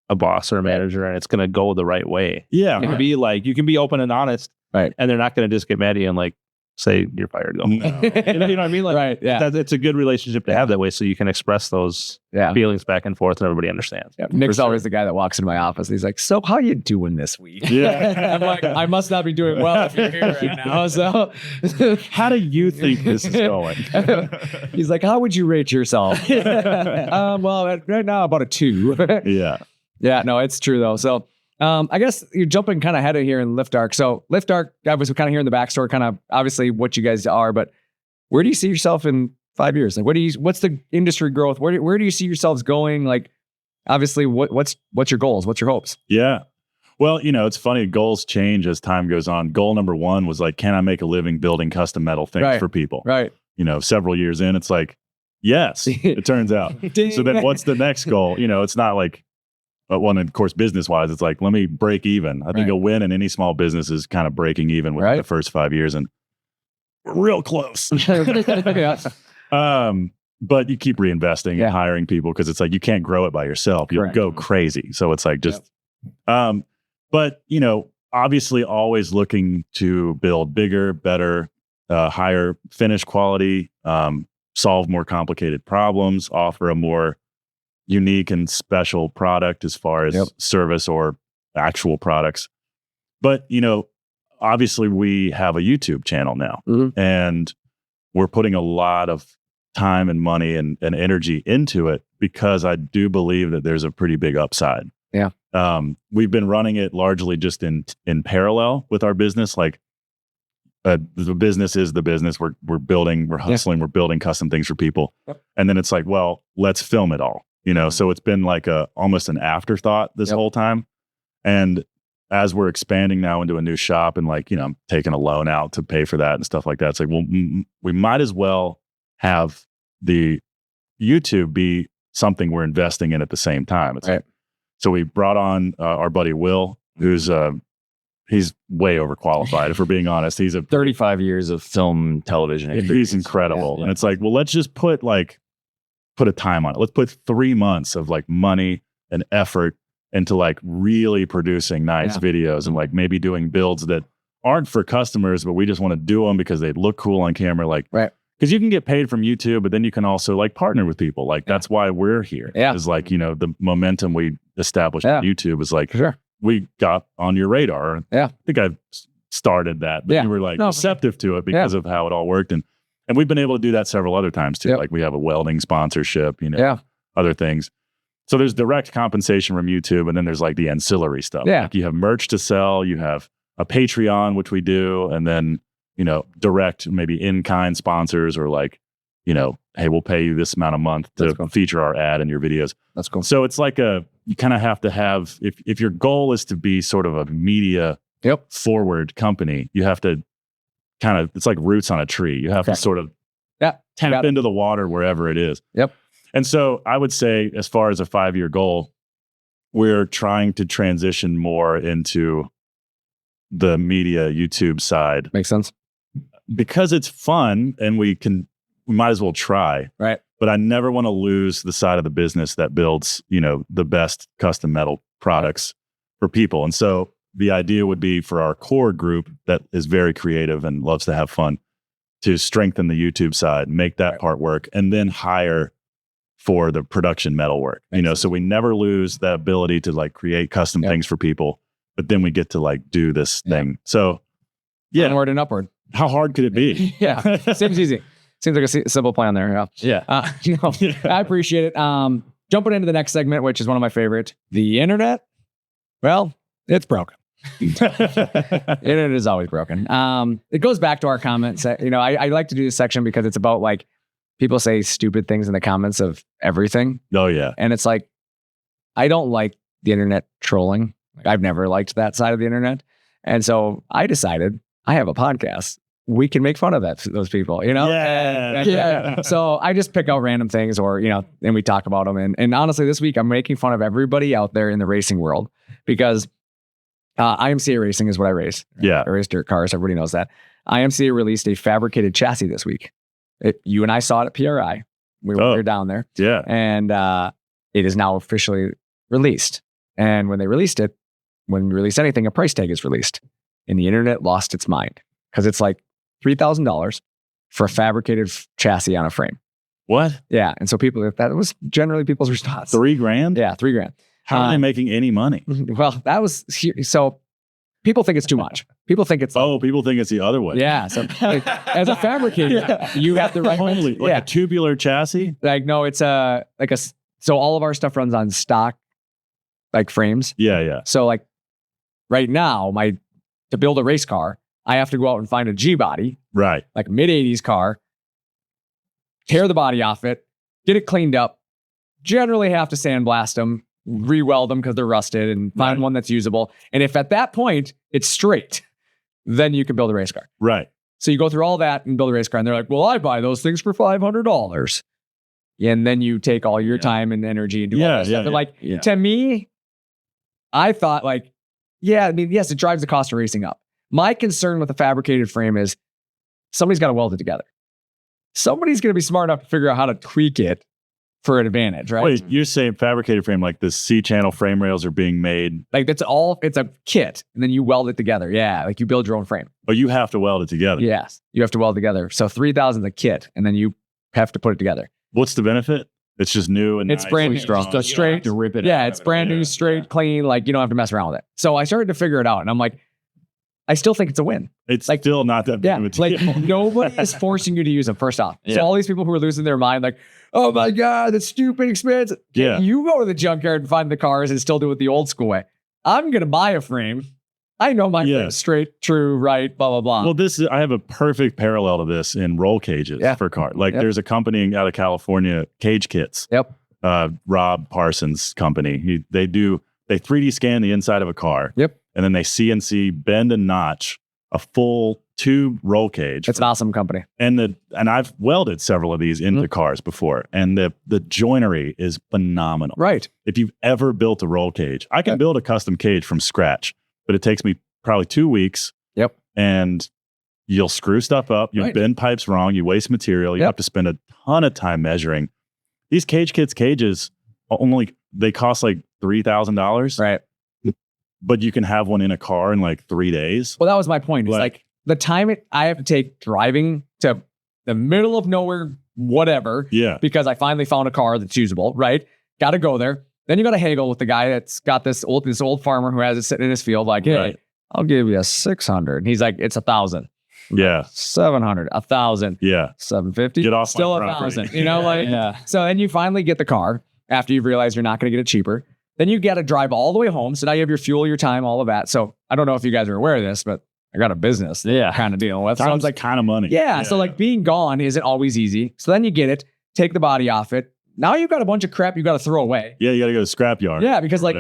a boss or a manager, and it's going to go the right way. Yeah. You can be open and honest, right? And they're not going to just get mad at you and say you're fired. Go. No. You know what I mean? Right. Yeah. It's a good relationship to have that way, so you can express those feelings back and forth, and everybody understands. Yeah. Nick's always the guy that walks into my office. And he's like, "So, how you doing this week?" Yeah. I'm like, "I must not be doing well if you're here right now." So, how do you think this is going? He's like, "How would you rate yourself?" Well, right now about a 2. Yeah. Yeah. No, it's true though. So. I guess you're jumping kind of ahead of here in Lift Arc. So Lift Arc, I was kind of hearing the backstory, kind of obviously what you guys are, but where do you see yourself in 5 years? Like, what's the industry growth? Where do you see yourselves going? Like, obviously, what's your goals? What's your hopes? Yeah. Well, it's funny. Goals change as time goes on. Goal number 1 was like, can I make a living building custom metal things for people? Right. Several years in, it's like, yes, it turns out. So then what's the next goal? It's not like, one, of course, business-wise, it's like, let me break even. I think a win in any small business is kind of breaking even within the first 5 years, and we're real close. But you keep reinvesting and hiring people because it's like you can't grow it by yourself. You'll go crazy. So it's like just, but obviously always looking to build bigger, better, higher finish quality, solve more complicated problems, offer a more unique and special product as far as service or actual products. But, obviously we have a YouTube channel now, and we're putting a lot of time and money and energy into it because I do believe that there's a pretty big upside. Yeah. We've been running it largely just in parallel with our business. Like the business is the business. We're building, we're hustling, we're building custom things for people. And then it's like, well, let's film it all. So it's been like almost an afterthought this whole time. And as we're expanding now into a new shop and I'm taking a loan out to pay for that and stuff like that. It's like, well, we might as well have the YouTube be something we're investing in at the same time. It's so we brought on our buddy Will, who's he's way overqualified. If we're being honest, he's 35 years of film, television experience. He's incredible. And it's like, well, let's just put a time on it. Let's put 3 months of money and effort into really producing nice videos and maybe doing builds that aren't for customers, but we just want to do them because they look cool on camera. Because you can get paid from YouTube, but then you can also partner with people. That's why we're here. Yeah. Is the momentum we established on YouTube is we got on your radar. Yeah. I think I've started that, but you were receptive to it because of how it all worked. And we've been able to do that several other times too. We have a welding sponsorship, other things. So there's direct compensation from YouTube, and then there's the ancillary stuff. Yeah. You have merch to sell, you have a Patreon, which we do, and then, direct maybe in-kind sponsors or hey, we'll pay you this amount a month to feature our ad in your videos. That's cool. So it's you kind of have to have, if your goal is to be sort of a media forward company, you have to it's like roots on a tree. You have to sort of tap into the water wherever it is. Yep. And so I would say, as far as a 5-year goal, we're trying to transition more into the media YouTube side. Makes sense. Because it's fun and we might as well try. Right. but I never want to lose the side of the business that builds, the best custom metal products for people. And so the idea would be for our core group that is very creative and loves to have fun to strengthen the YouTube side, make that part work, and then hire for the production metal work. So we never lose that ability to like create custom things for people, but then we get to like do this thing. So onward and upward. How hard could it be? Yeah. Seems easy. Seems like a simple plan there. Yeah. I appreciate it. Jumping into the next segment, which is one of my favorite. The internet. Well, it's broken. Internet is always broken. It goes back to our comments. I like to do this section because it's about like people say stupid things in the comments of everything. Oh yeah. And it's like, I don't like the internet trolling. I've never liked that side of the internet. And so I decided I have a podcast. We can make fun of those people, Yeah. So I just pick out random things and we talk about them. And honestly, this week I'm making fun of everybody out there in the racing world because IMCA Racing is what I race. Yeah. I race dirt cars. Everybody knows that. IMCA released a fabricated chassis this week. You and I saw it at PRI. We were down there. Yeah. And it is now officially released. And when they released it, when you release anything, a price tag is released. And the internet lost its mind because it's like $3,000 for a fabricated chassis on a frame. What? Yeah. And so that was generally people's response. $3,000? Yeah, $3,000. How are they making any money? Well, so people think it's too much. People think it's people think it's the other way. Yeah. So as a fabricator, you have the right a tubular chassis? Like no, it's so all of our stuff runs on stock like frames. Yeah, yeah. So like right now, to build a race car, I have to go out and find a G body, right? Like a mid-80s car, tear the body off it, get it cleaned up, generally have to sandblast them, re-weld them because they're rusted, and find one that's usable. And if at that point it's straight, then you can build a race car. Right. So you go through all that and build a race car, and they're like, well, I buy those things for $500. And then you take all your time and energy and do all this stuff. But to me, I thought yes, it drives the cost of racing up. My concern with a fabricated frame is somebody's got to weld it together. Somebody's going to be smart enough to figure out how to tweak it for an advantage, right? Wait, you're saying fabricated frame, like the C-channel frame rails are being made? Like it's a kit, and then you weld it together. Yeah, like you build your own frame. But you have to weld it together. Yes, you have to weld together. So $3,000 is a kit, and then you have to put it together. What's the benefit? It's just new and it's brand new. Strong. Just a straight to rip it. Yeah, it's brand new, straight, clean. Like you don't have to mess around with it. So I started to figure it out, and I'm like, I still think it's a win. It's like, still not that big of a deal. Like nobody is forcing you to use them, first off. So all these people who are losing their mind, like, oh my God, that's stupid expensive. Yeah. You go to the junkyard and find the cars and still do it the old school way. I'm going to buy a frame. I know my frame is straight, true, right, blah, blah, blah. Well, I have a perfect parallel to this in roll cages for cars. Like there's a company out of California, Cage Kits. Yep. Rob Parsons' company. They 3D scan the inside of a car. Yep. And then they CNC bend and notch a full tube roll cage. It's an awesome company. And I've welded several of these into cars before, and the joinery is phenomenal. Right. If you've ever built a roll cage, I can build a custom cage from scratch, but it takes me probably 2 weeks. Yep. And you'll screw stuff up. You bend pipes wrong. You waste material. You have to spend a ton of time measuring. These Cage Kits cages they cost like $3,000. Right. But you can have one in a car in like 3 days. Well, that was my point. It's like the time I have to take driving to the middle of nowhere, whatever. Yeah. Because I finally found a car that's usable, right? Got to go there. Then you got to haggle with the guy that's got this old farmer who has it sitting in his field. Like, hey, I'll give you 600. And he's like, it's 1,000. Yeah. 700, 1,000. Yeah. 750. Get off still my 1,000. So then you finally get the car after you've realized you're not going to get it cheaper. Then you got to drive all the way home. So now you have your fuel, your time, all of that. So I don't know if you guys are aware of this, but I got a business kind of dealing with. Sounds like kind of money. Yeah. So like being gone isn't always easy. So then you get it, take the body off it. Now you've got a bunch of crap you got to throw away. Yeah, you got to go to the scrapyard. Yeah, because like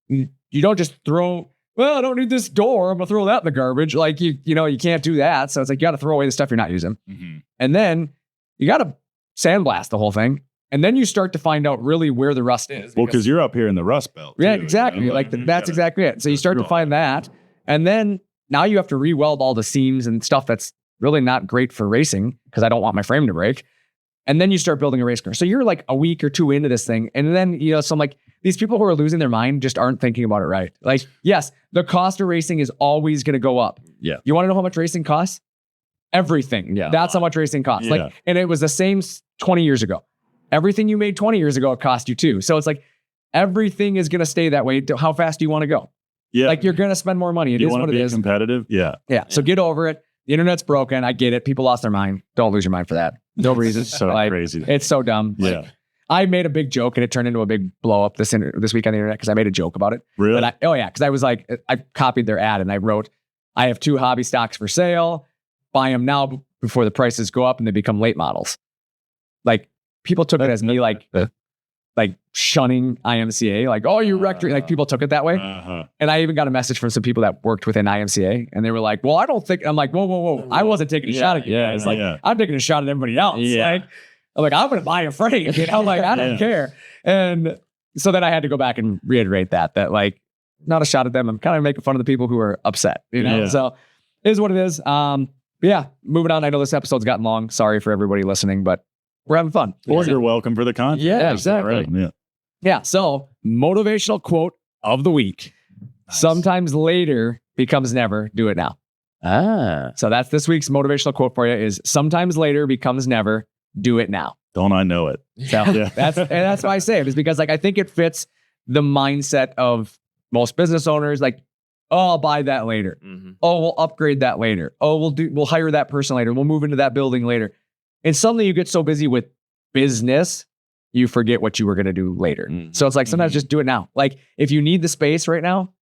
you don't just throw, well, I don't need this door. I'm going to throw that in the garbage. Like you can't do that. So it's like you got to throw away the stuff you're not using. Mm-hmm. And then you got to sandblast the whole thing. And then you start to find out really where the rust is. Well, because you're up here in the Rust Belt. Yeah, exactly. That's exactly it. So you start to find that. And then now you have to re-weld all the seams and stuff that's really not great for racing because I don't want my frame to break. And then you start building a race car. So you're like a week or two into this thing. And then, so I'm like, these people who are losing their mind just aren't thinking about it right. Like, yes, the cost of racing is always going to go up. Yeah. You want to know how much racing costs? Everything. Yeah. That's how much racing costs. Yeah. Like, and it was the same 20 years ago. Everything you made 20 years ago, it cost you too. So it's like, everything is going to stay that way. How fast do you want to go? Yeah. Like, you're going to spend more money. It you is want what to it be is. competitive? Yeah. Yeah. So get over it. The internet's broken. I get it. People lost their mind. Don't lose your mind for that. No reason. So Like, crazy. It's so dumb. Yeah. Like, I made a big joke and it turned into a big blow up this week on the internet because I made a joke about it. Really? Because I was like, I copied their ad and I wrote, I have 2 hobby stocks for sale. Buy them now before the prices go up and they become late models. Like, people took it as me like shunning IMCA. Like, oh, you wrecked. Like, people took it that way. Uh-huh. And I even got a message from some people that worked within IMCA and they were like, well, I don't think, I'm like, whoa. I wasn't taking a shot at you guys. Like, I'm taking a shot at everybody else. Yeah. Like, I'm like, I'm going to buy a frame. Like, I don't care. And so then I had to go back and reiterate that like, not a shot at them. I'm kind of making fun of the people who are upset, Yeah. So it is what it is. But yeah, moving on. I know this episode's gotten long. Sorry for everybody listening, but we're having fun. Or you're welcome for the content. Yeah, exactly. Right. Yeah. Yeah. So motivational quote of the week. Nice. Sometimes later becomes never. Do it now. So that's this week's motivational quote for you is sometimes later becomes never. Do it now. Don't I know it? So Yeah. that's why I say it is because like I think it fits the mindset of most business owners. Like, oh, I'll buy that later. Mm-hmm. Oh, we'll upgrade that later. Oh, we'll hire that person later. We'll move into that building later. And suddenly you get so busy with business, you forget what you were going to do later. Mm-hmm. So it's like sometimes just do it now. Like if you need the space right now,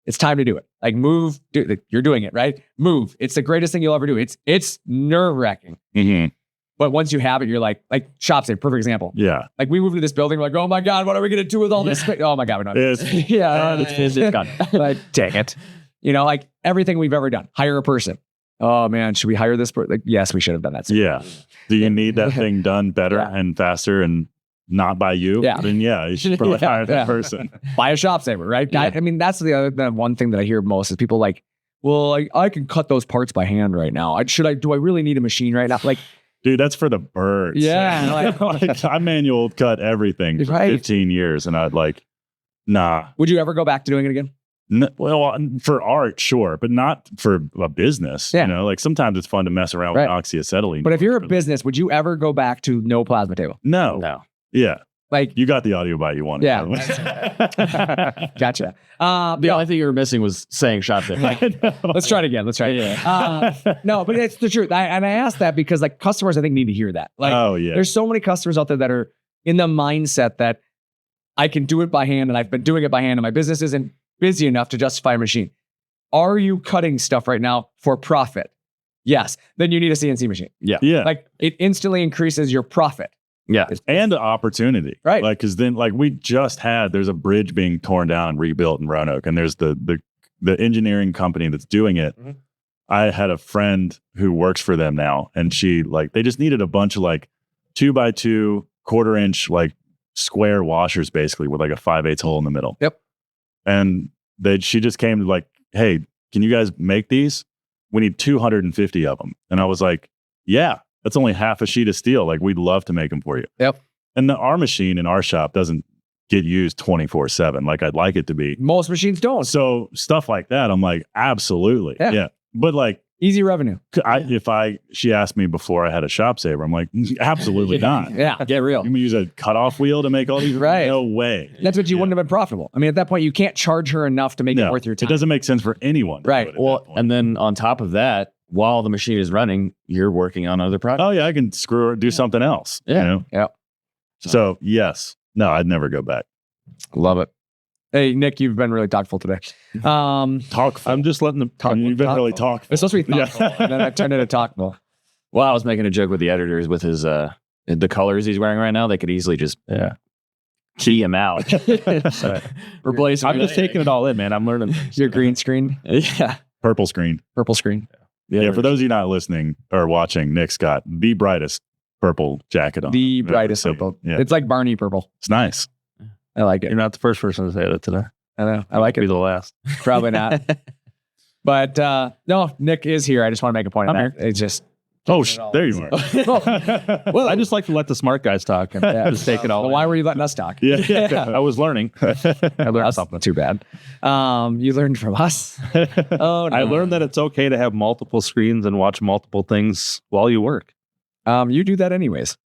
it's time to do it. Like move. You're doing it, right? Move. It's the greatest thing you'll ever do. It's nerve-wracking. Mm-hmm. But once you have it, you're like shop safe, perfect example. Yeah. Like we moved to this building, we're like, oh my God, what are we going to do with all this space? Oh my God, we're not. It's gone. Like, dang it. Like everything we've ever done, hire a person. Oh man, should we hire this person? Like, yes, we should have done that. Yeah. Do you need that thing done better and faster and not by you? Yeah. Then you should probably hire that person. Buy a shop saver, right? Yeah. I mean, that's the one thing that I hear most is people like, well, I can cut those parts by hand right now. Do I really need a machine right now? Like, Dude, that's for the birds. Yeah. Like, I manual cut everything for Right. 15 years and I'd like, nah. would you ever go back to doing it again? Well, for art, sure, but not for a business. Yeah. Like sometimes it's fun to mess around Right. with oxyacetylene. But if you're a business, would you ever go back to no plasma table? No. Yeah. Like, You got the audio bite you wanted. Yeah. by the way. gotcha. The only thing you were missing was saying shop there. Let's try it again. Let's try it. No, but it's the truth. I asked that because like customers, I think, need to hear that. Like, Oh, yeah. there's so many customers out there that are in the mindset that I can do it by hand and I've been doing it by hand and my business isn't busy enough to justify a machine. Are you cutting stuff right now for profit? Yes. Then you need a CNC machine. Yeah. Like it instantly increases your profit. Yeah. And the opportunity. Right. Like, cause then like there's a bridge being torn down and rebuilt in Roanoke and there's the engineering company that's doing it. Mhm. I had a friend who works for them now and they just needed a bunch of like 2x2 1/4-inch, like square washers basically with like a 5/8 hole in the middle. Yep. And she just came to like, hey, can you guys make these? We need 250 of them. And I was like, yeah, that's only half a sheet of steel. Like we'd love to make them for you. Yep. And our machine in our shop doesn't get used 24/7 like I'd like it to be. Most machines don't. So stuff like that, I'm like, absolutely. Yeah. Yeah. But like, Easy revenue. she asked me before I had a shop saver, I'm like, absolutely not. Yeah, get real. You use a cutoff wheel to make all these? Right. No way. That's what you wouldn't have been profitable. I mean, at that point, you can't charge her enough to make it No, worth your time. it doesn't make sense for anyone. to Right. do it at Well, that point. and then on top of that, while the machine is running, you're working on other projects. Oh yeah, I can do something else. Yeah. You know? Yeah. So yes, no, I'd never go back. Love it. Hey, Nick, you've been really thoughtful today. Talk. I'm just letting them talk. You've been really talkful. It's supposed to be thoughtful, and then I turned it into talkable. Well, I was making a joke with the editors with his the colors he's wearing right now. They could easily just key him out. Replace him. I'm just taking it all in, man. I'm learning. Your green screen, Yeah. Purple screen. purple screen. Yeah, for those of you not listening or watching, Nick's got the brightest purple jacket on. The I've ever brightest seen. purple. Yeah, It's like Barney purple. it's nice. I like it. You're not the first person to say that today. I know. I like Be it. the last. Probably not. But no, Nick is here. I just want to make a point of I'm that. It's just Oh, there you are. Well, I just like to let the smart guys talk and just take it all. Well, why were you letting us talk? Yeah. I was learning. I learned something. Too bad. You learned from us. Oh, no. I learned that it's okay to have multiple screens and watch multiple things while you work. You do that anyways.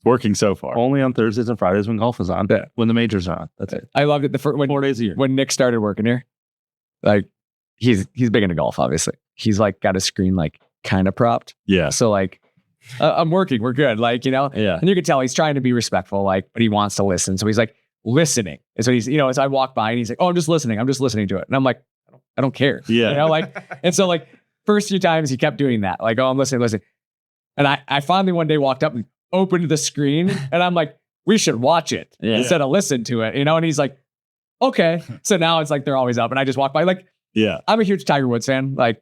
Working so far. Only on Thursdays and Fridays when golf is on. Yeah. When the majors are on. That's it. I loved it. When 4 days a year. When Nick started working here, like he's big into golf, obviously. He's like got his screen like kind of propped. Yeah. So like I'm working, we're good. Like, Yeah. And you can tell he's trying to be respectful, like, but he wants to listen. So he's like listening. And so he's, as I walk by and he's like, oh, I'm just listening to it. And I'm like, I don't care. Yeah. And so like first few times he kept doing that. Like, oh, I'm listening. And I finally one day walked up and opened the screen and I'm like, we should watch it instead of listen to it, and he's like, okay. So now it's like, they're always up and I just walk by. Like, yeah, I'm a huge Tiger Woods fan. Like,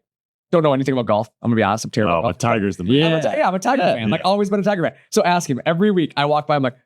don't know anything about golf. I'm gonna be honest. I'm terrible. Oh, but Tiger's the man. I'm a Tiger fan. Like, always been a Tiger fan. So ask him every week. I walk by. I'm like,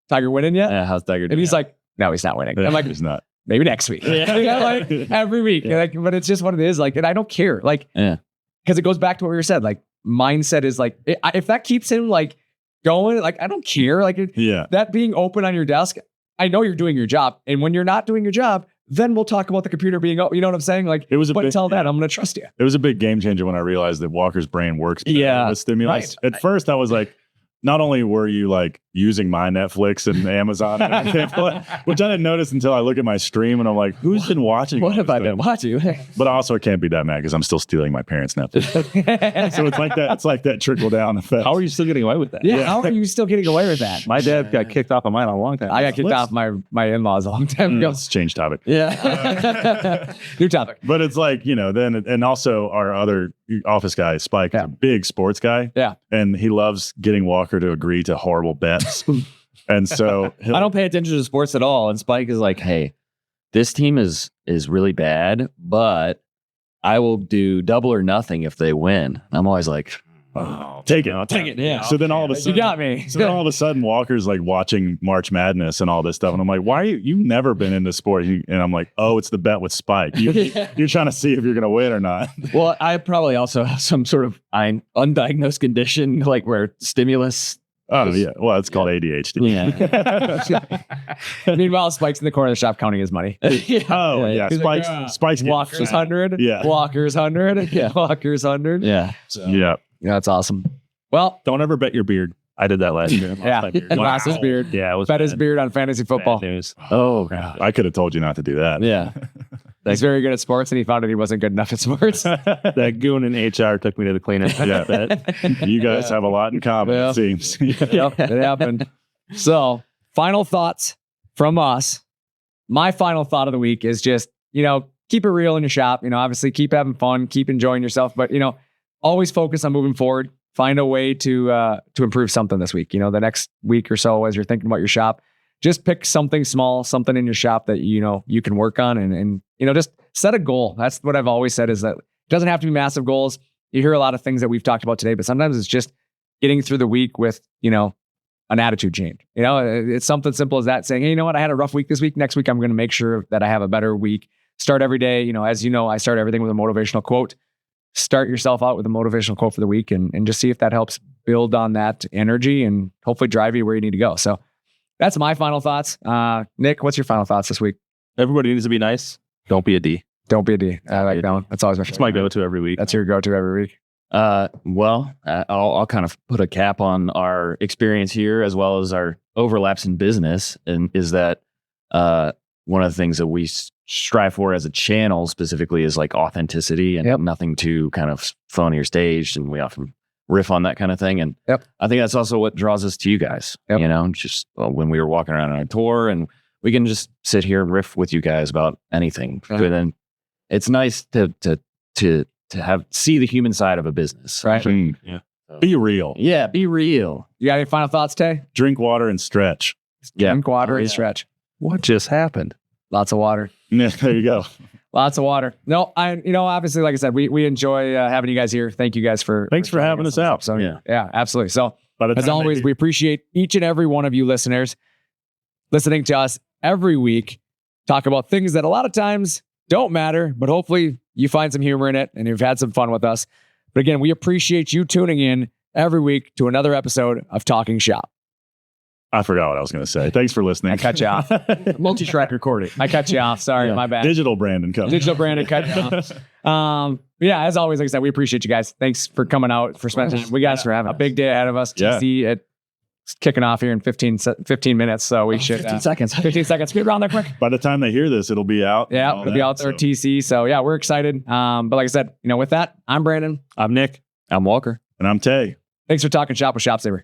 Tiger winning yet? Yeah, how's Tiger doing? And he's like, no, he's not winning. I'm like, he's not. Maybe next week. Like every week. Yeah. Like, but it's just what it is. Like, and I don't care. Like, because it goes back to what we were said. Like, mindset is like, if that keeps him like going, like, I don't care. Like, that being open on your desk, I know you're doing your job. And when you're not doing your job, then we'll talk about the computer being open. You know what I'm saying? Like, until then, I'm going to trust you. It was a big game changer when I realized that Walker's brain works better with stimulus. Right. At first, I was like, not only were you like using my Netflix and Amazon, and everything, which I didn't notice until I look at my stream and I'm like, who's been watching? What have I been watching? But also, I can't be that mad because I'm still stealing my parents' Netflix. So it's like that. It's like that trickle down effect. How are you still getting away with that? Yeah. How are you still getting away with that? My dad got kicked off of mine a long time ago. I got kicked off my in-laws a long time ago. Let's change topic. Yeah. New topic. But it's like, then, and also our other office guy, Spike, is a big sports guy. Yeah. And he loves getting Walker to agree to horrible bets. And so I don't pay attention to sports at all. And Spike is like, hey, this team is really bad, but I will do double or nothing if they win. And I'm always like, take it. Yeah. So then all of a sudden, you got me. So then all of a sudden, Walker's like watching March Madness and all this stuff. And I'm like, why are you've never been into sport? And I'm like, oh, it's the bet with Spike. You're trying to see if you're going to win or not. Well, I probably also have some sort of undiagnosed condition, like where stimulus. Oh, yeah. Well, it's called ADHD. Yeah. Meanwhile, Spike's in the corner of the shop counting his money. Oh, yeah. Spike's Walker's 100. Yeah. Walker's 100. Yeah. Walker's 100. Yeah. So, yeah. That's awesome. Well, don't ever bet your beard. I did that last year. Lost his beard. Yeah. It was bet his beard on fantasy football. Bad news. Oh, God. I could have told you not to do that. Yeah. He's very good at sports, and he found out he wasn't good enough at sports. That goon in HR took me to the cleaners. Yeah. You guys have a lot in common, it seems. Yep, it happened. So, final thoughts from us. My final thought of the week is just, keep it real in your shop. Obviously keep having fun, keep enjoying yourself, but, always focus on moving forward. Find a way to improve something this week. The next week or so, as you're thinking about your shop, just pick something small, something in your shop that, you can work on and just set a goal. That's what I've always said, is that it doesn't have to be massive goals. You hear a lot of things that we've talked about today, but sometimes it's just getting through the week with, an attitude change. It's something simple as that, saying, hey, you know what? I had a rough week this week. Next week, I'm going to make sure that I have a better week. Start every day. As I start everything with a motivational quote. Start yourself out with a motivational quote for the week and just see if that helps build on that energy and hopefully drive you where you need to go. So that's my final thoughts. Nick, what's your final thoughts this week? Everybody needs to be nice. Don't be a D. Don't be a D. I like that one. That's always my favorite. That's my go-to every week. That's your go-to every week. Well, I'll kind of put a cap on our experience here as well as our overlaps in business, and is that one of the things that we strive for as a channel specifically is like authenticity and nothing too kind of phony or staged, and we often riff on that kind of thing. And I think that's also what draws us to you guys. Just when we were walking around on our tour, and we can just sit here and riff with you guys about anything. And then it's nice to see the human side of a business. Right. Yeah. Be real. Yeah. Be real. You got any final thoughts, Tay? Drink water and stretch. Drink water and stretch. What just happened? Lots of water. Yeah, there you go. Lots of water. No, obviously, like I said, we enjoy having you guys here. Thank you guys Thanks for having us out. So yeah, absolutely. So as always, we appreciate each and every one of you listeners listening to us every week talk about things that a lot of times don't matter, but hopefully you find some humor in it and you've had some fun with us. But again, we appreciate you tuning in every week to another episode of Talking Shop. I forgot what I was going to say. Thanks for listening. I cut you off. Multi-track recording. I cut you off. Sorry, my bad. Digital Brandon cut. Digital Brandon cut you off. Yeah, as always, like I said, we appreciate you guys. Thanks for coming out, for spending time. We got a big day ahead of us. TC it's kicking off here in 15 minutes. So we should 15 seconds. 15 seconds. Get around there quick. By the time they hear this, it'll be out. Yeah, it'll be out there at TC. So yeah, we're excited. But like I said, with that, I'm Brandon. I'm Nick. I'm Walker. And I'm Tay. Thanks for talking shop with ShopSaver.